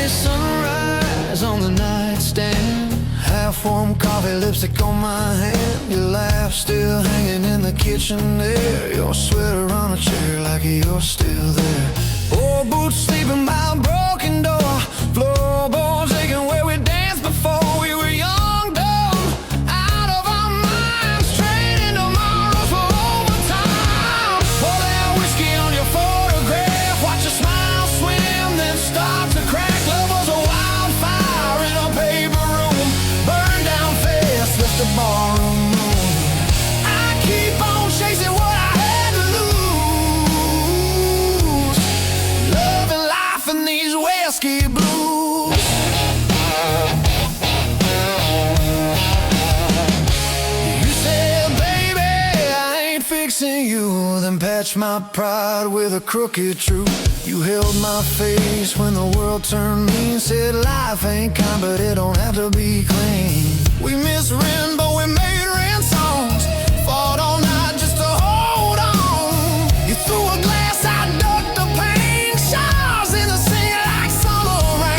S1: sunrise on the nightstand, half-warm coffee, lipstick on my hand. Your laugh still hanging in the kitchen there, your sweater on a chair like you're still there. Old boots sleeping by a broken door, floorboards aching where we danced before we were young, dumb, out of our minds, trading tomorrows for overtime. Pour that whiskey on your photograph, watch your smile swim, then start to crack. Love was a wildfire in a paper room, burned down fast, left the barroom room. I keep on chasing what I had to lose, love and life and these whiskey blues. You said, baby, I ain't fixing you, then patched my pride with a crooked truth. You held my face when the world turned mean, said life ain't kind, but it don't have to be clean. We misread, but we made rain songs, fought all night just to hold on. You threw a glass, I ducked the pain, showers in the sink like summer rain.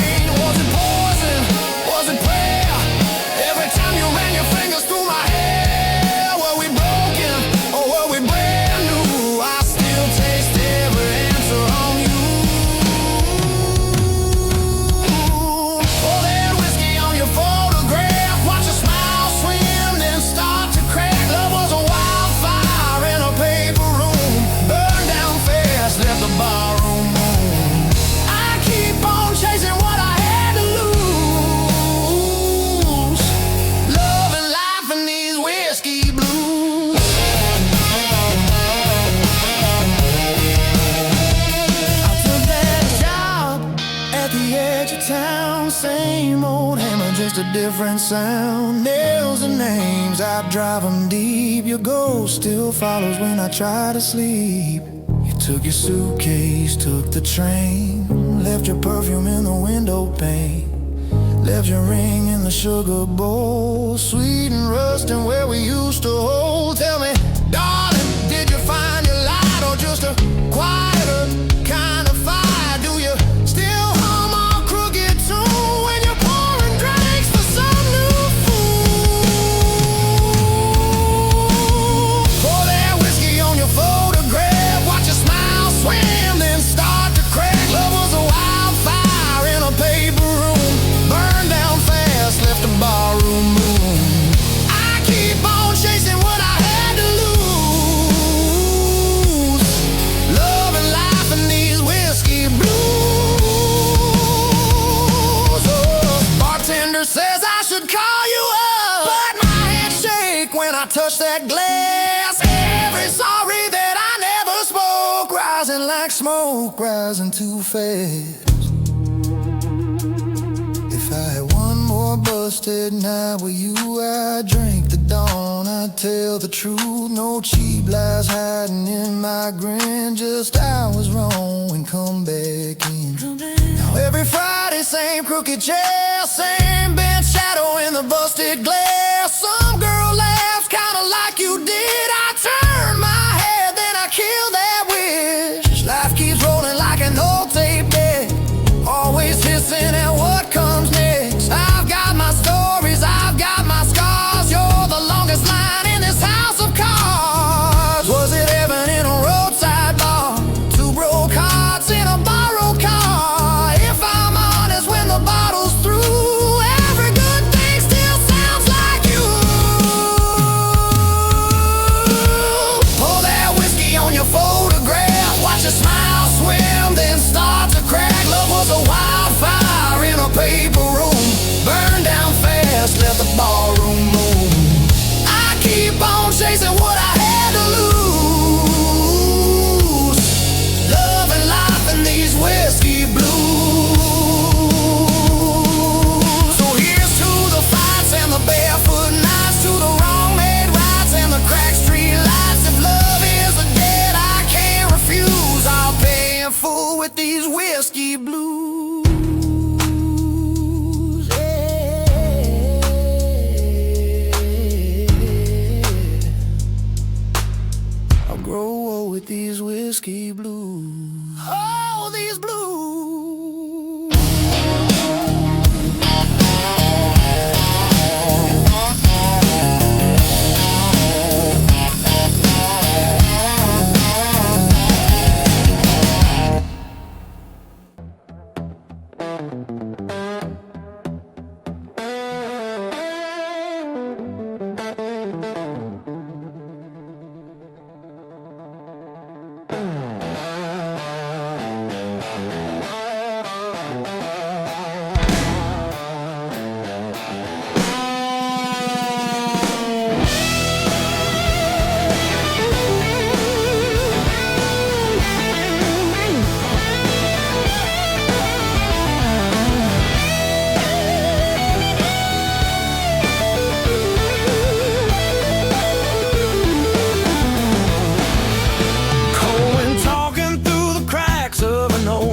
S1: edge of town, same old hammer, just a different sound. Nails and names, I drive them deep. Your ghost still follows when I try to sleep. You took your suitcase, took the train, left your perfume in the window pane, left your ring in the sugar bowl, sweet and rusting where we used to hold. Tell me, darling, did you find your light, or just a quieter kind of fire? Do you still hum our crooked tune when you're pouring drinks for some new fool? Pour that whiskey on your photograph, watch your smile swim, then start to crack. Love was a wildfire in a paper room, burned down fast, left a barroom moon. I keep on chasing what I had to lose, love and life and these whiskey blues. Oh, bartender says I should call you up, but my hands shake when I touch that glass. Every sorry that I never spoke, rising like smoke, rising too fast. If I had one more busted night with you, I'd drink the dawn, I'd tell the truth. No cheap lies hiding in my grin, just I was wrong and come back in. Now every Friday, same crooked chair, same bent shadow in the busted glass. Some girl laughs kinda like you did. I turn my head, then I kill that wish. Life keeps rolling like an old tape deck, always hissing at what comes next. I've got my stories, I've got my scars. You're the longest line in this house of cards. Was it heaven in a roadside bar? Two broke hearts in a borrowed car. If I'm honest, when the bottle's through, every good thing still sounds like you. Pour that whiskey on your photograph, watch your smile swim, then start to crack. Love was a wildfire in a paper room, burned down fast, left the barroom moon. I keep on chasing what I had to lose, love and life and these whiskey blues. So here's to the fights and the barefoot nights, to the wrong made rights and the cracked street lights. If love is a debt I can't refuse, I'll pay in full with these whiskey blues. Yeah. I'll grow old with these whiskey blues. Oh, these blues.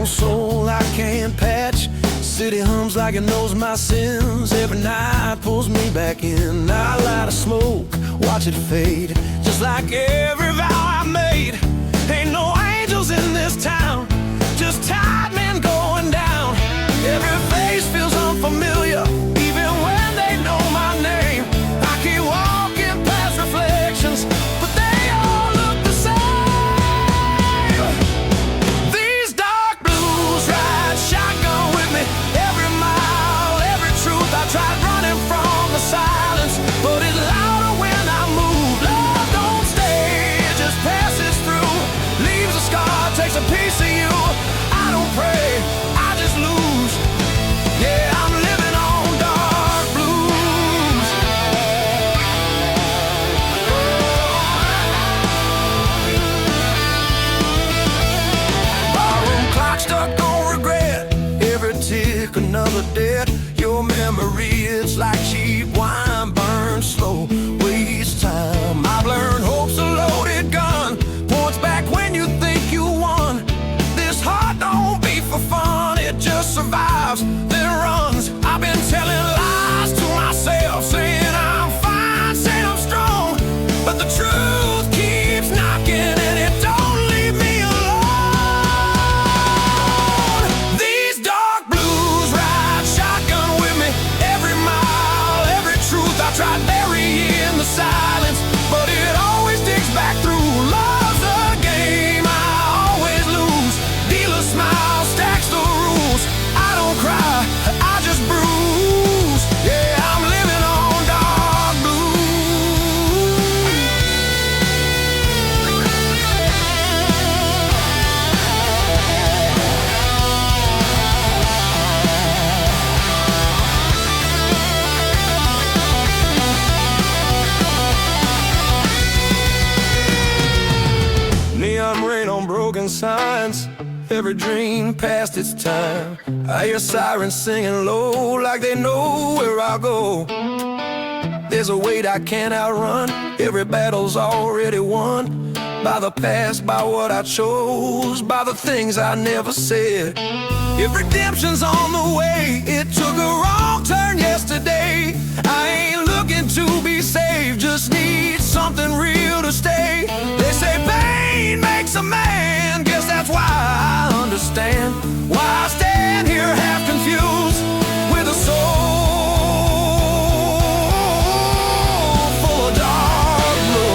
S1: Soul I can't patch. City hums like it knows my sins. Every night pulls me back in. I light a smoke, watch it fade, just like every vow I made. Ain't no angels in this town, just tired men going down. Every face feels unfamiliar, even when they know my name. I keep walking past reflections, but they all look the same. These dark blues ride shotgun with me every mile, every truth. I tried running from the silence, but it's louder when I move. Love don't stay, it just passes through, leaves a scar, takes a piece of you. I don't pray, another debt. Your memory is like cheap wine, burns slow, waste time. I've learned hope's a loaded gun, points back when you think you won. This heart don't beat for fun, it just survives, then runs. I've been telling lies to myself, saying I'm fine, saying I'm strong, but the truth keeps knocking and it don't leave me alone. These dark blues ride shotgun with me every mile, every truth I tried bury in the silence, but it always digs back through. Love's a game, I always lose. Dealer smile, stacks the rules. I don't cry, I just bruise. Yeah, I'm living on dark neon rain on broken signs, every dream past its time. I hear sirens singing low like they know where I go. There's a weight I can't outrun, every battle's already won. By the past, by what I chose, by the things I never said. If redemption's on the way, it took a wrong turn yesterday. I ain't looking to be saved, just need something real to stay. They say pain makes a man, guess that's why I understand why I stand here half confused with a soul full of dark blues.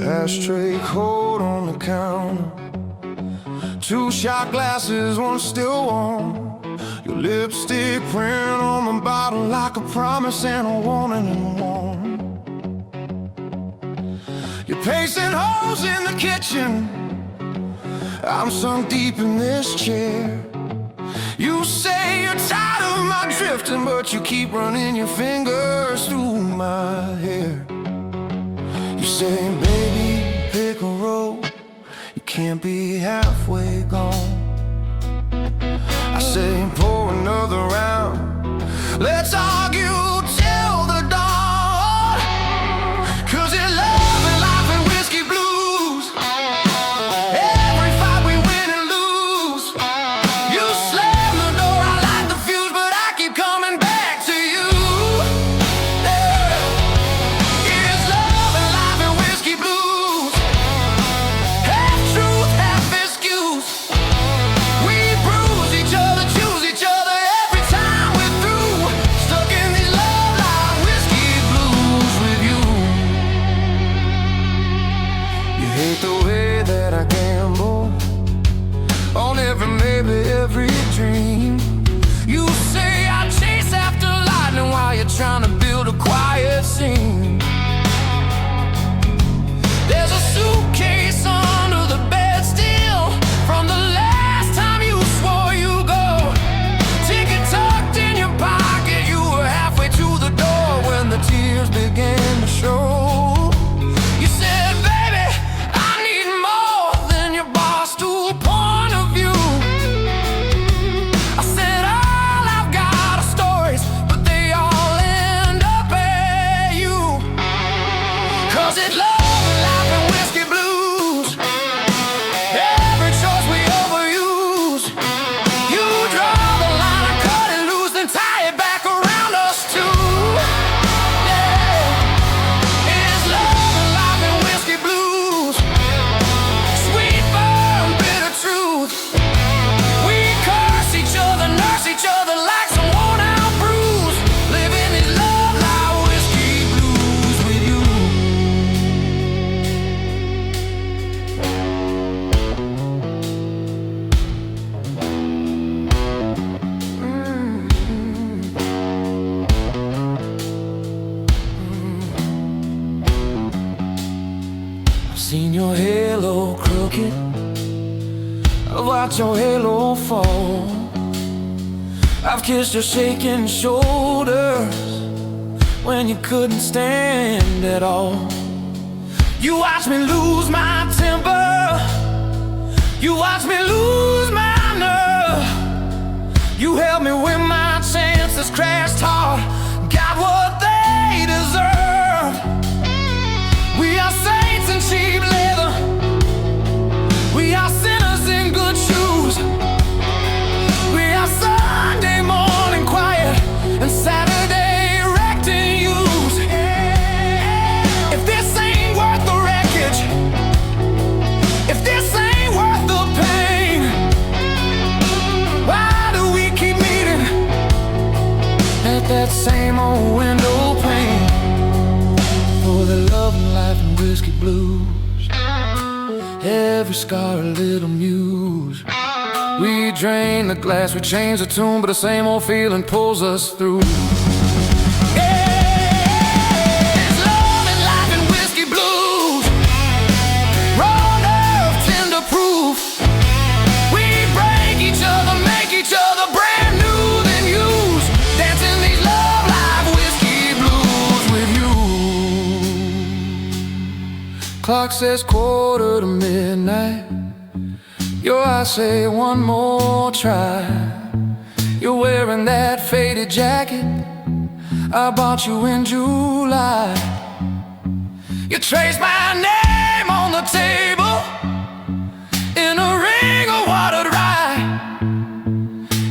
S1: Ashtray cold on the counter, 2 shot glasses, one still warm. Your lipstick print on the bottle like a promise and a warning in the morning. You're pacing holes in the kitchen, I'm sunk deep in this chair. You say you're tired of my drifting, but you keep running your fingers through my hair. You say, baby, pick a road, you can't be halfway gone. I say, pour another round, let's argue till the dawn. 'Cause it's love and life and whiskey blues. Every fight we win and lose. You slam the door, I light the fuse, but I keep coming back to you. Yeah. It's love and life and whiskey blues. Half truth, half excuse. We bruise each other, choose each other every time we're through. Stuck in these love life whiskey blues with you. You hate the way that I gamble on every maybe, every dream. You say I chase after lightning while you're trying to build a quiet scene. There's a suitcase under the bed still from the last time you swore you'd go. Ticket tucked in your pocket, you were halfway to the door when the tears began to show. You said, baby, I need more than your bar stool point of view. I said, all I've got are stories, but they all end up at you. 'Cause it's love and life and whiskey blues. Every choice we overuse. You draw the line, I cut it loose, then tie it back around us too. Yeah. It's love and life and whiskey blues. Sweet firm, bitter truth. We curse each other, nurse each other like some worn out bruise. Living these love life whiskey blues with you. I've seen your halo crooked, I've watched your halo fall. I've kissed your shaking shoulders when you couldn't stand at all. You watched me lose my temper, you watched me lose my nerve. You held me when my chances crashed hard, got what they deserve. We are saints in cheap leather, we are sinners in good shoes. We are Sunday morning quiet and Saturday wrecked and used. If this ain't worth the wreckage, if this ain't worth the pain, why do we keep meeting at that same old window pane? For the love and life and whiskey blues, every scar a little muse. We drain the glass, we change the tune, but the same old feeling pulls us through. Yeah, it's love and life and whiskey blues. Raw nerve, tender proof. We break each other, make each other brand new, then use. Dancing these love life whiskey blues with you. Clock says 1:45. Your eyes say one more try. You're wearing that faded jacket I bought you in July. You trace my name on the table in a ring of watered rye.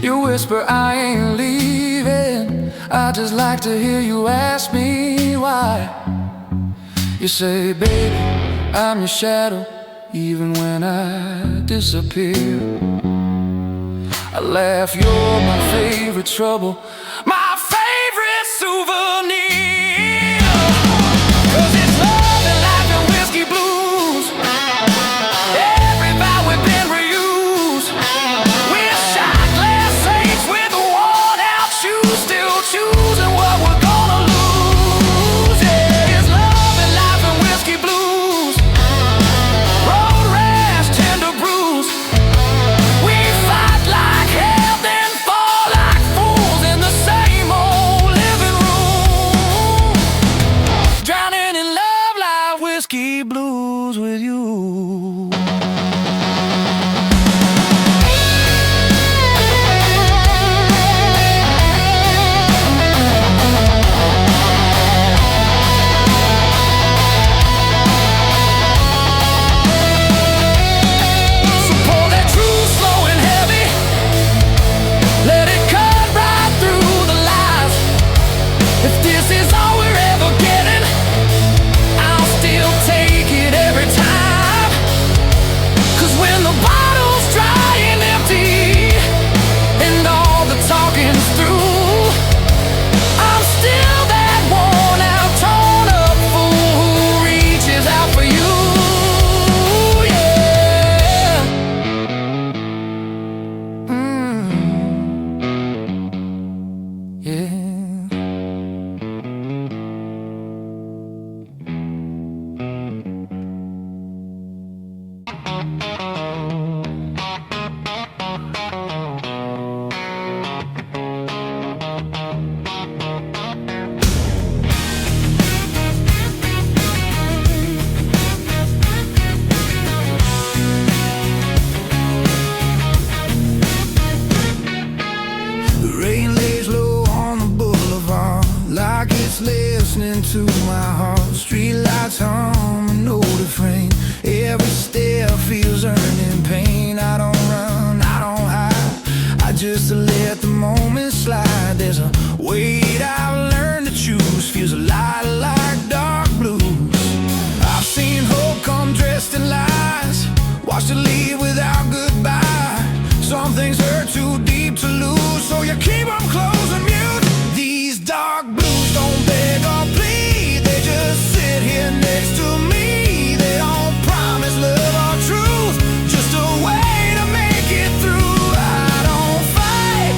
S1: You whisper, I ain't leaving, I just like to hear you ask me why. You say, baby, I'm your shadow, even when I disappear. I laugh, you're my favorite trouble, my favorite souvenir. 'Cause it's love and life and whiskey blues. Every vow we've been reused. We're shot glass saints with worn out shoes, still choosing what we're gonna lose. Yeah, it's love and life and whiskey blues. Road rash, tender bruise. We fight like hell, then fall like fools in the same Yeah. Listening to my heart, streetlights hum, no refrain. Every step feels earned in pain. I don't run, I don't hide, I just let the moment slide. There's a weight I've learned to choose, feels a lot like dark blues. I've seen hope come dressed in lies, watched it leave without goodbye. Some things hurt too deep to lose, so you keep them close and mute. These dark blues don't beg or plead, they just sit here next to me. They don't promise love or truth, just a way to make it through. I don't fight,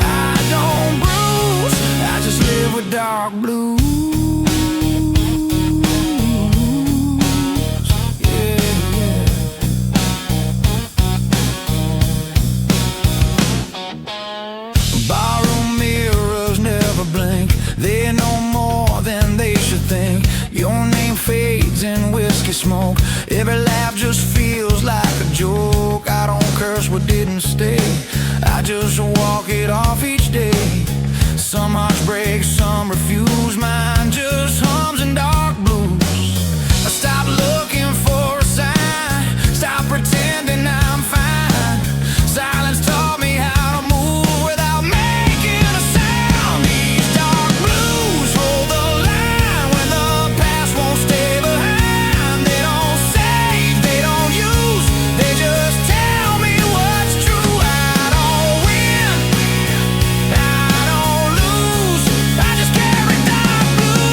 S1: I don't bruise, I just live with dark blues. They're no more than they should think. Your name fades in whiskey smoke. Every laugh just feels like a joke. I don't curse what didn't stay, I just walk it off each day. Some hearts break, some refuse. Mine just hums in dark blues. I stop looking for a sign, stop pretending I'm fine. Silence taught me how to move without making a sound. These dark blues hold the line when the past won't stay behind. They don't save, they don't use, they just tell me what's true. I don't win, I don't lose, I just carry dark blues.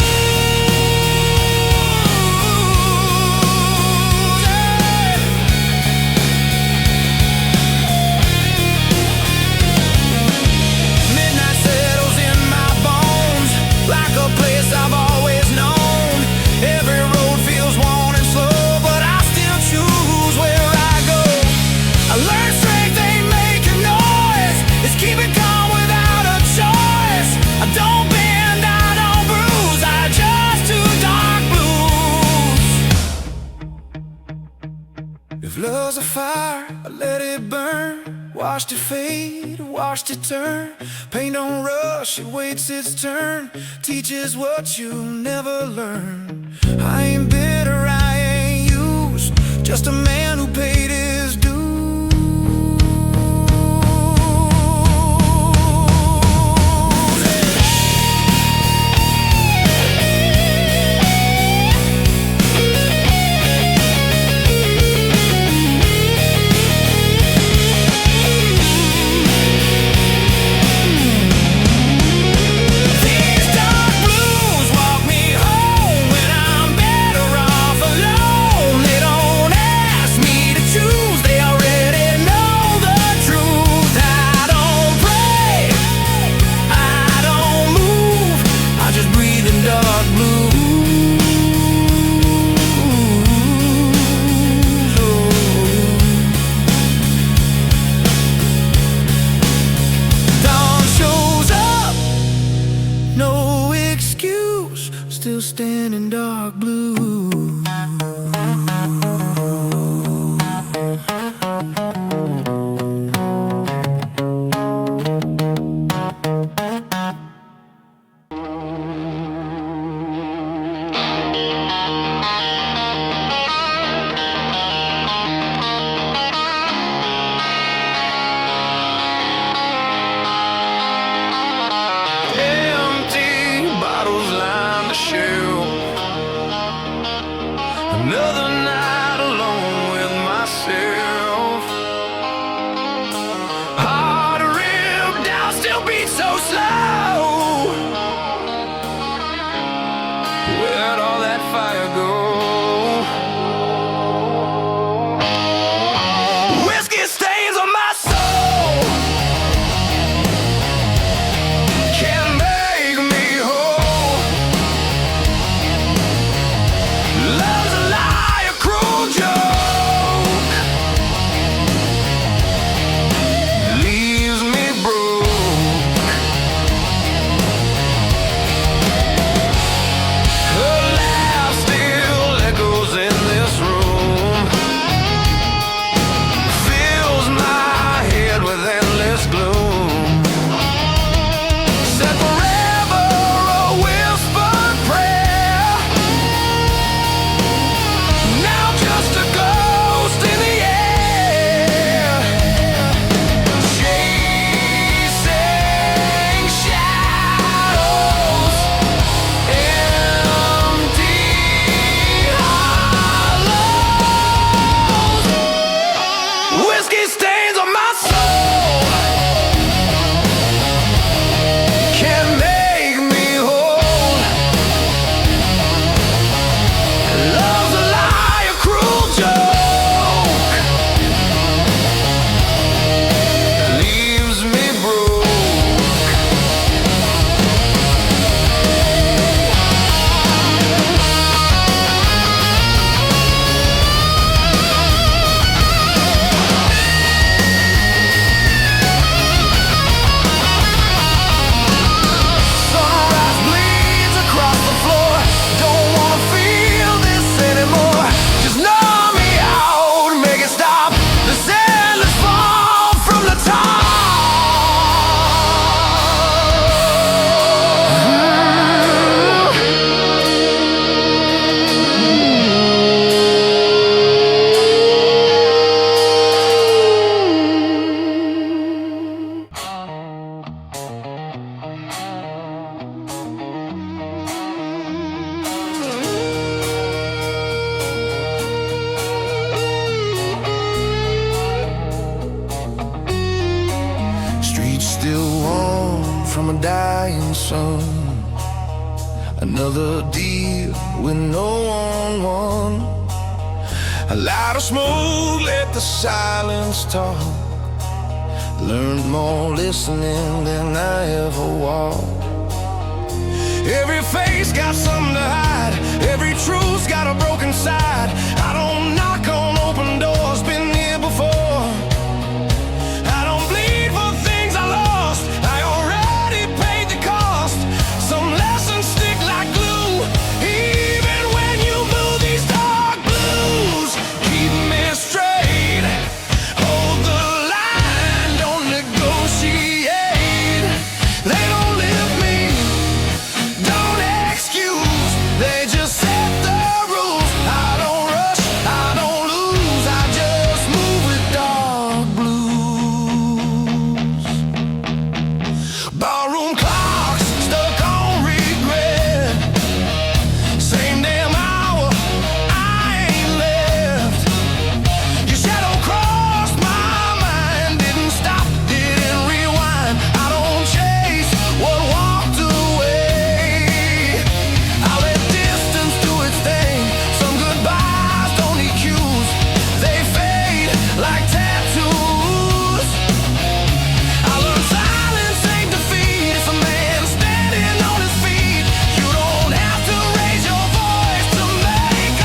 S1: Midnight settles in my bones like a place I've always known. Every road feels worn and slow, but I still choose where I go. I learned strength ain't making noise, it's keeping calm without a choice. I don't bend, I don't bruise, I just do dark blues. If love's a fire, I let it burn. Watched it fade, watched it turn. Pain don't rush, it waits its turn. Teaches what you'll never learn. I ain't bitter, I ain't used, just a man who paid his dues. These dark blues walk me home when I'm better off alone. They don't ask me to choose, they already know the truth. I don't pray, I don't move, I just breathe in dark blues. Dawn shows up, no excuse, still standing dark blue. Empty bottles line the shelf. Another night alone with myself. Heart ripped out, still beats so slow. Where'd all that fire go? Whiskey stains on my soul. dying sun. Another deal with no one won. A lot of smoke, let the silence talk. Learned more listening than I ever walked. Every face got something to hide. Every truth's got a broken side. I don't knock on open doors, been here before. I don't bleed for things I lost. I already paid the cost. Some lessons stick like glue, even when you move these dark blues. Keep me straight, hold the line, don't negotiate. They don't lift me, don't excuse, they just set the rules. I don't rush, I don't lose, I just move with dark blues. Ballroom clocks stuck on regret. Same damn hour, I ain't left. Your shadow crossed my mind, didn't stop, didn't rewind. I don't chase what walked away. I let distance do its thing. Some goodbyes don't need cues, they fade like tattoos. I learned silence ain't defeat, it's a man standing on his feet. You don't have to raise your voice to make a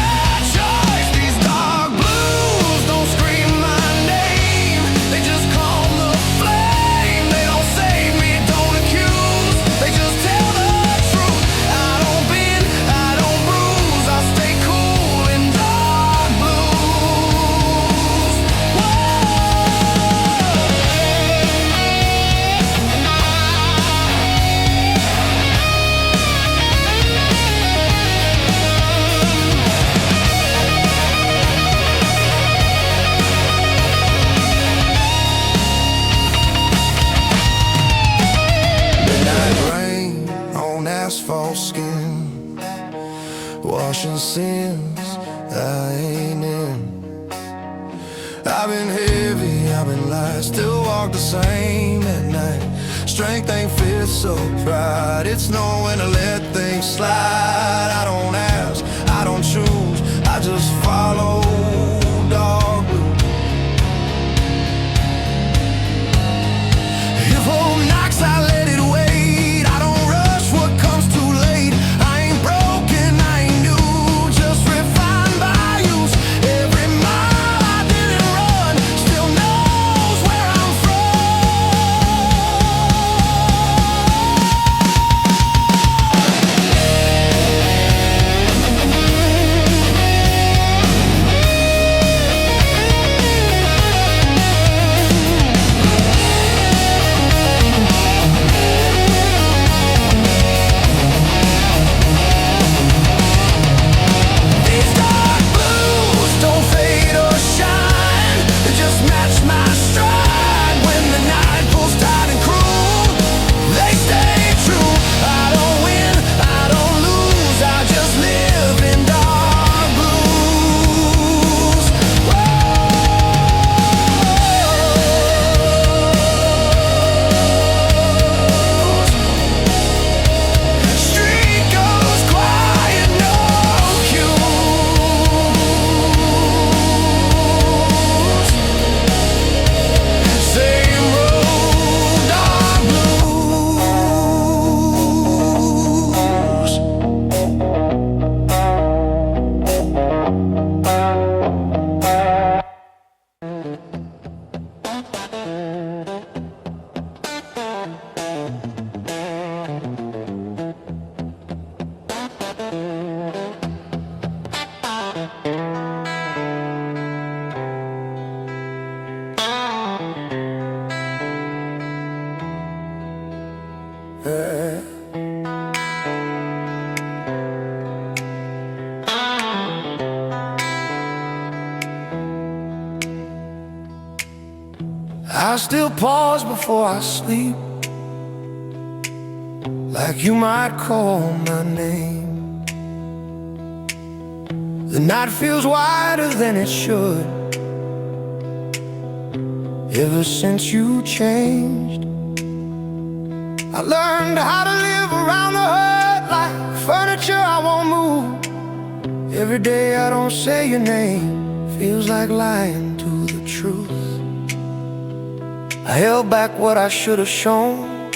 S1: choice. These dark blues don't scream my name, they just calm the flame. They don't save me, don't accuse, they just tell the truth. I don't bend, I don't bruise, I stay cool in dark blues. Midnight rain on asphalt skin, washing sins I ain't in. I've been heavy, I've been light, still walk the same at night. Strength ain't fit, so pride, it's knowing to let things slide. I don't ask, I don't choose, I just follow dark blue. If hope knocks, I let it wait. I don't rush what comes too late. I ain't broken, I ain't new, just refined by use. Every mile I didn't run still knows where I'm These dark blues don't fade or shine, they just match my stride. When the night pulls tight and cruel, they stay true. I don't win, I don't lose, I just live in dark blues. Street goes quiet, no cues. Same road, dark blues. I still pause before I sleep, like you might call my name. The night feels wider than it should, ever since you changed. I learned how to live around the hurt like furniture I won't move. Every day I don't say your name feels like lying to the truth. I held back what I should have shown,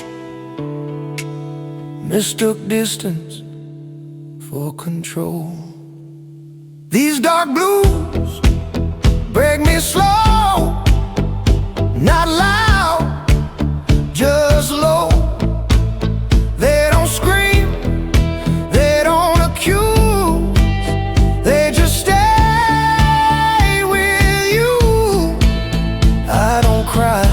S1: mistook distance for control. These dark blues break me slow, not loud, just low. They don't scream, they don't accuse, they just stay with you. I don't cry,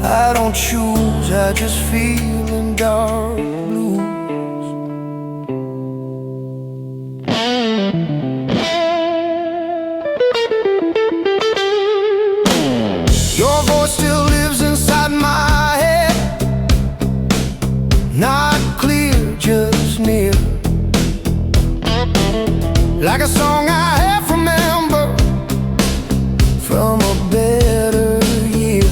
S1: I don't choose, I just feel in dark blues. Your voice still lives inside my head, not clear, just near, like a song I half remember from a better year.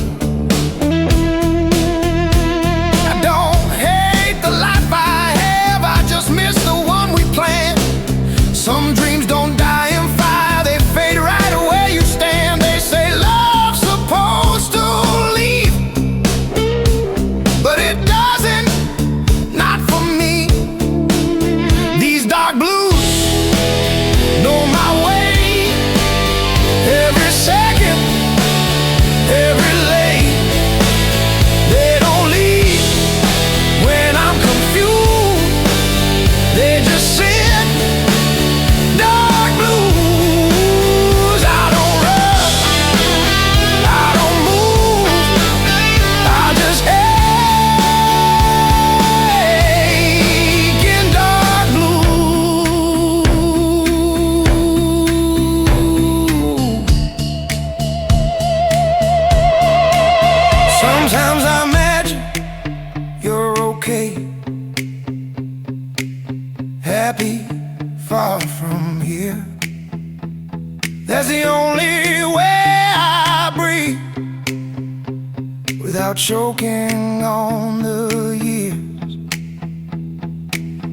S1: I don't hate the life I have, I just miss the one we planned. Some dreams don't die in fire, they fade right where you stand. They say love's supposed to leave, but it doesn't, not for me. These dark blues know my way, every second, every lane. They don't leave when I'm confused, they just sit. Dark blues, I don't run, I don't move, I just ache in dark blues. Sometimes I imagine you're okay, happy, far from here. That's the only way I breathe, without choking on the years.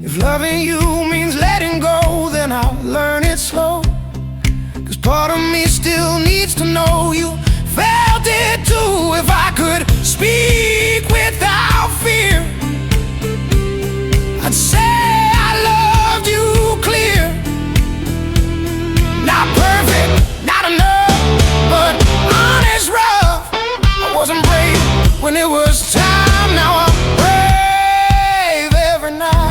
S1: If loving you means letting go, then I'll learn it slow. 'Cause part of me still needs to know you felt it too. If I could speak without fear, I'd say I loved you clear. Not perfect, not enough, but honest rough. I wasn't brave when it was time, now I'm brave every night.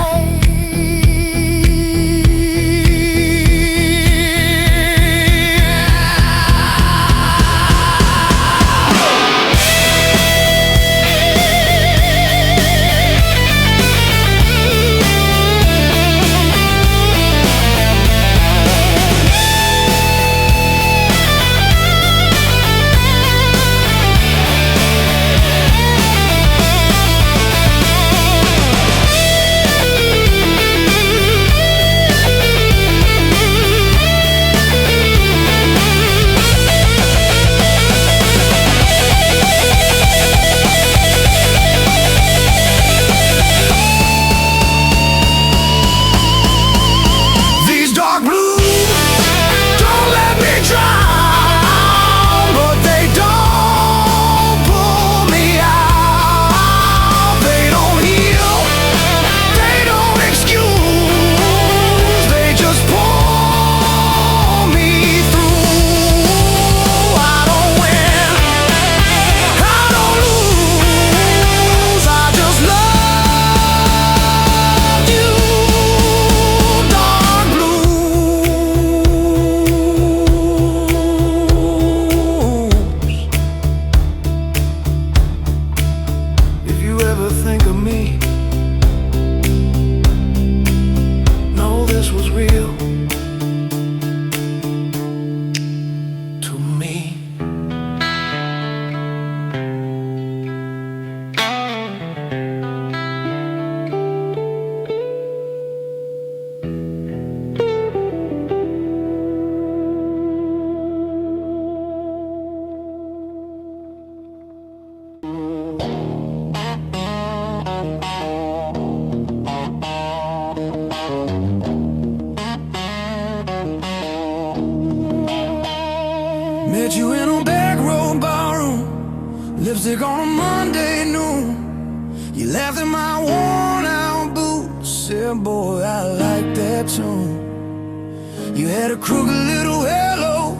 S1: lipstick on a Monday noon. You laughed at my worn out boots. Said, boy, I like that tune. You had a crooked little halo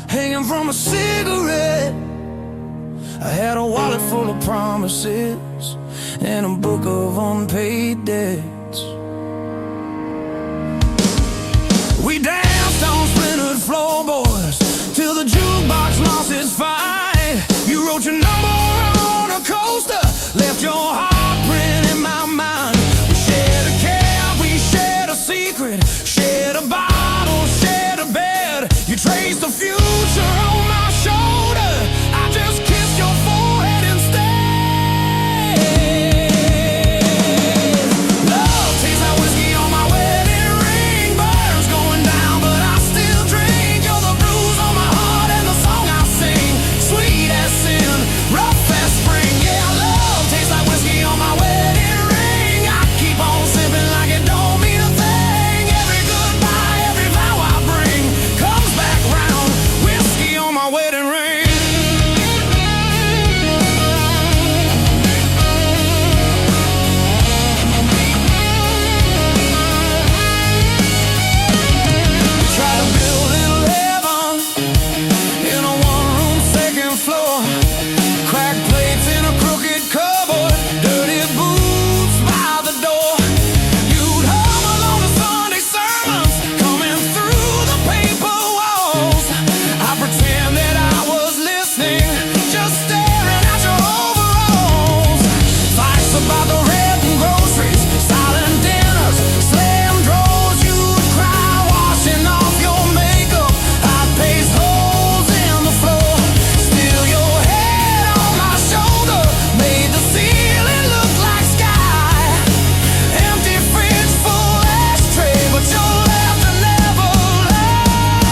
S1: hanging from a cigarette. I had a wallet full of promises and a book of unpaid debts. We danced on splintered floorboards till the jukebox lost its fight. You wrote your number on a coaster, left your heart print in my mind. We shared a cab, we shared a secret, shared a bottle, shared a bed. You traced the future on my shoulder, I just kissed your forehead instead. Love tastes like whiskey on my wedding ring. Burns going down, but I still drink. You're the bruise on my heart and the song I sing. Sweet as sin, rough as spring. Yeah, love tastes like whiskey on my wedding ring. I keep on sipping like it don't mean a thing. Every goodbye, every vow I bring comes back round. Whiskey on my wedding ring. Try to build little heaven in a one-room second floor. Cracked plates in a crooked cupboard, dirty boots by the door. You'd hum along the Sunday sermons coming through the paper walls. I pretend that I was listening, just staring at your overalls. Fights about the rent and groceries, silent dinners, slam drawers. You'd cry washing off your makeup. I'd paste holes in the floor. Still your head on my shoulder made the ceiling look like sky. Empty fridge, full ashtray, but your laughter never left.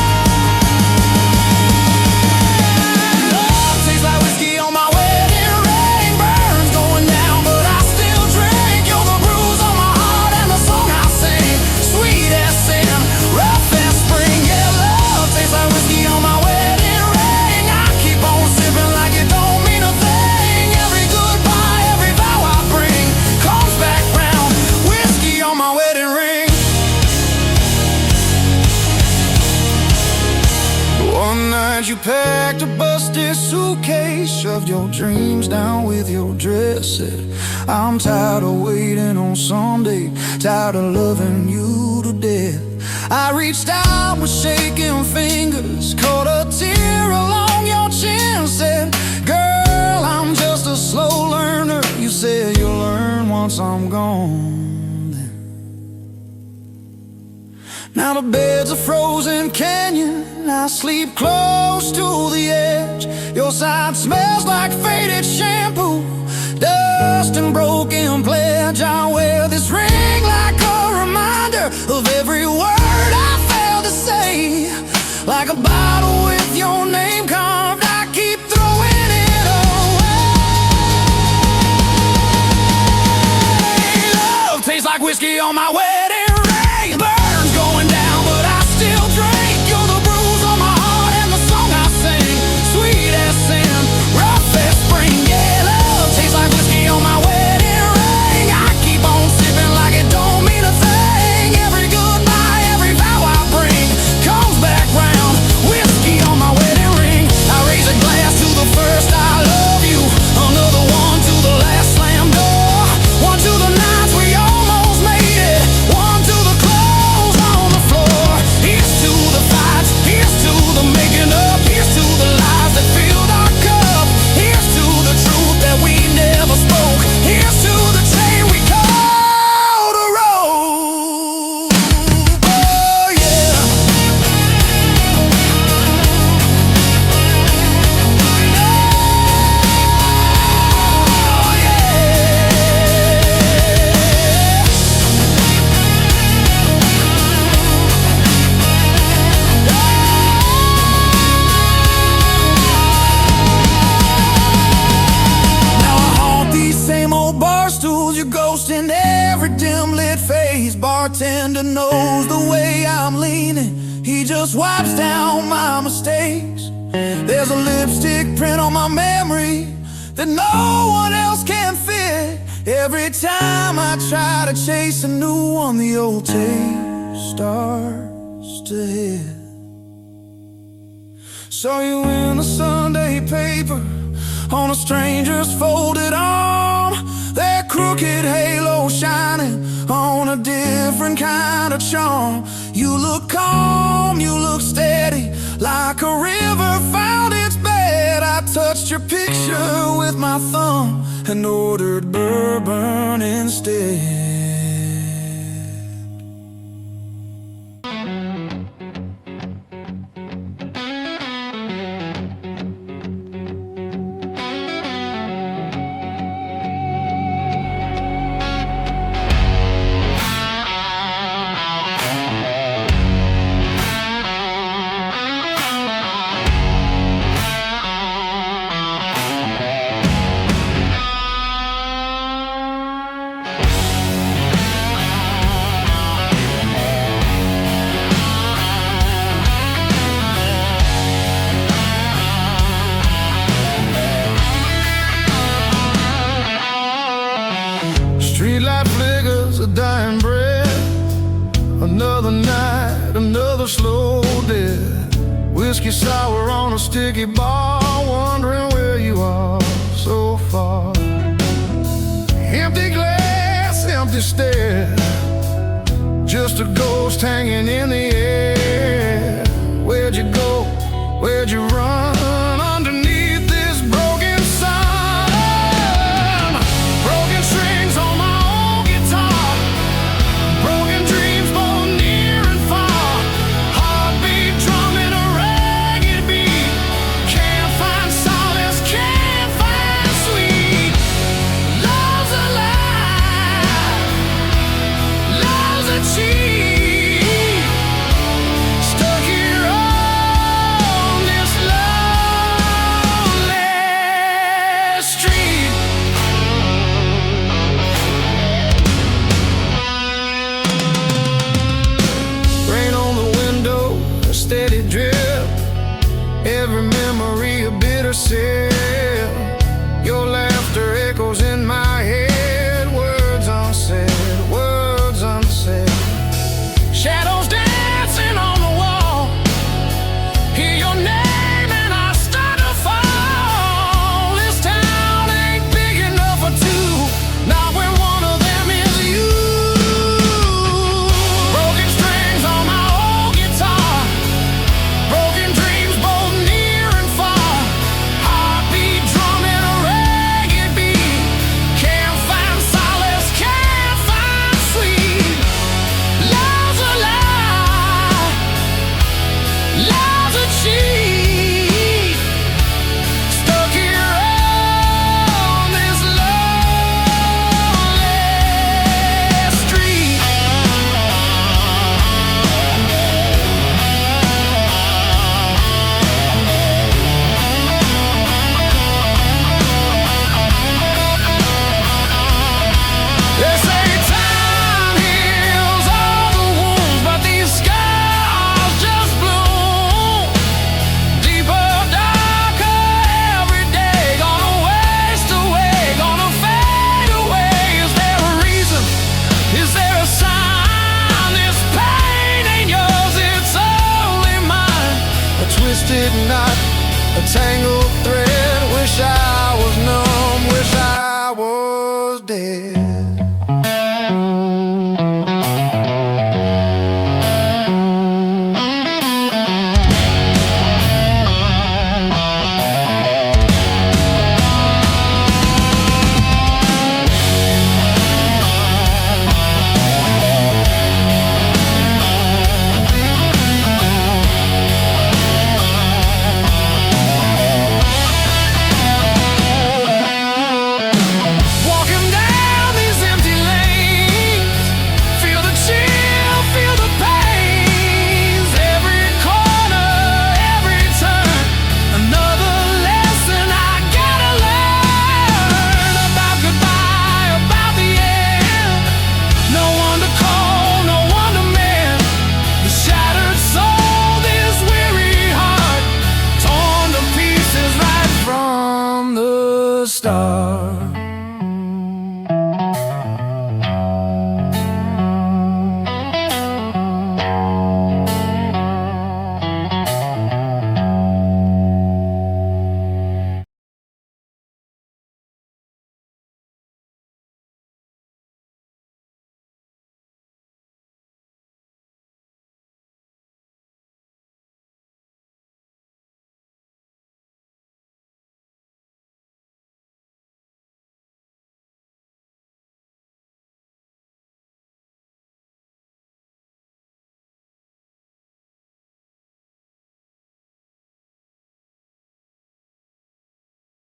S1: Love tastes like whiskey on my wedding ring. Burns going down, but I still drink. You're the bruise on my heart and the song I sing. Sweet as sin, rough as spring. Yeah, love tastes like whiskey on my wedding ring. I keep on sipping like it don't mean a thing. Every goodbye, every vow I bring comes back round. Whiskey on my wedding ring. One night you packed a busted suitcase, shoved your dreams down with your dress. Said, I'm tired of waiting on someday, tired of loving you to death. I reached out with shaking fingers, caught a tear along your chin. Said, girl, I'm just a slow learner. You said you'll learn once I'm gone. Now the bed's a frozen canyon, I sleep close to the edge. Your side smells like faded shampoo, dust and broken pledge. I wear this ring like a reminder of every word I failed to say. Like a bottle with your name carved, I keep throwing it away. Love tastes like whiskey on my wedding ring. Burns going down, but I still drink. You're the bruise on my heart and the song I sing. Sweet as sin, rough as spring. Yeah, love tastes like whiskey on my wedding ring. I keep on sipping like it don't mean a thing. Every goodbye, every vow I bring comes back round. Whiskey on my wedding ring. I raise a glass to the first I love you, another one to the last slam door, one to the nights we almost made it, one to the clothes on the floor. Here's to the fights, here's to the making up, here's to the lies that filled our cup, here's to the truth that we never spoke, here's to the chain we called a rope. Oh yeah. Oh yeah. Now I haunt these same old bar stools. You're ghosting every dim lit face. Bartender knows the way I'm leaning. He just wipes down my mistakes. There's a lipstick print on my memory, that no one else can fit. Every time I try to chase a new one, the old tape starts to hit. Saw you in the Sunday paper on a stranger's folded arm, that crooked halo shining on a different kind of charm. You look calm, you look steady, like a river found its bed. I touched your picture with my thumb and ordered bourbon instead. Streetlight flickers, a dying breath. Another night, another slow death. Whiskey sour on a sticky bar, wondering where you are so far. Empty glass, empty stare, just a ghost hanging in the air. Where'd you go? Where'd you run? Underneath this broken sun. Broken strings on my old guitar, broken dreams both near and far. Heartbeat drumming a ragged beat. Can't find solace, can't find sweet. Love's a lie, love's a cheat. Stuck here on this lonely street. Rain on the window, a steady drip. Every memory a bitter sip. Your laughter echoes in my head. Words unsaid, words unsaid. Shadows dancing on the wall. Hear your name and I start to fall. This town ain't big enough for two, not when one of them is you. Broken strings on my old guitar, broken dreams both near and far. Heartbeat drumming a ragged beat. Can't find solace, can't find sweet. Love's a lie, love's a cheat. Stuck here on this lonely street. They say time heals all the wounds, but these scars just bloom deeper, darker every day. Gonna waste away, gonna fade away. Is there a reason? Is there a sign? This pain ain't yours, it's only mine. A twisted knot, a tangle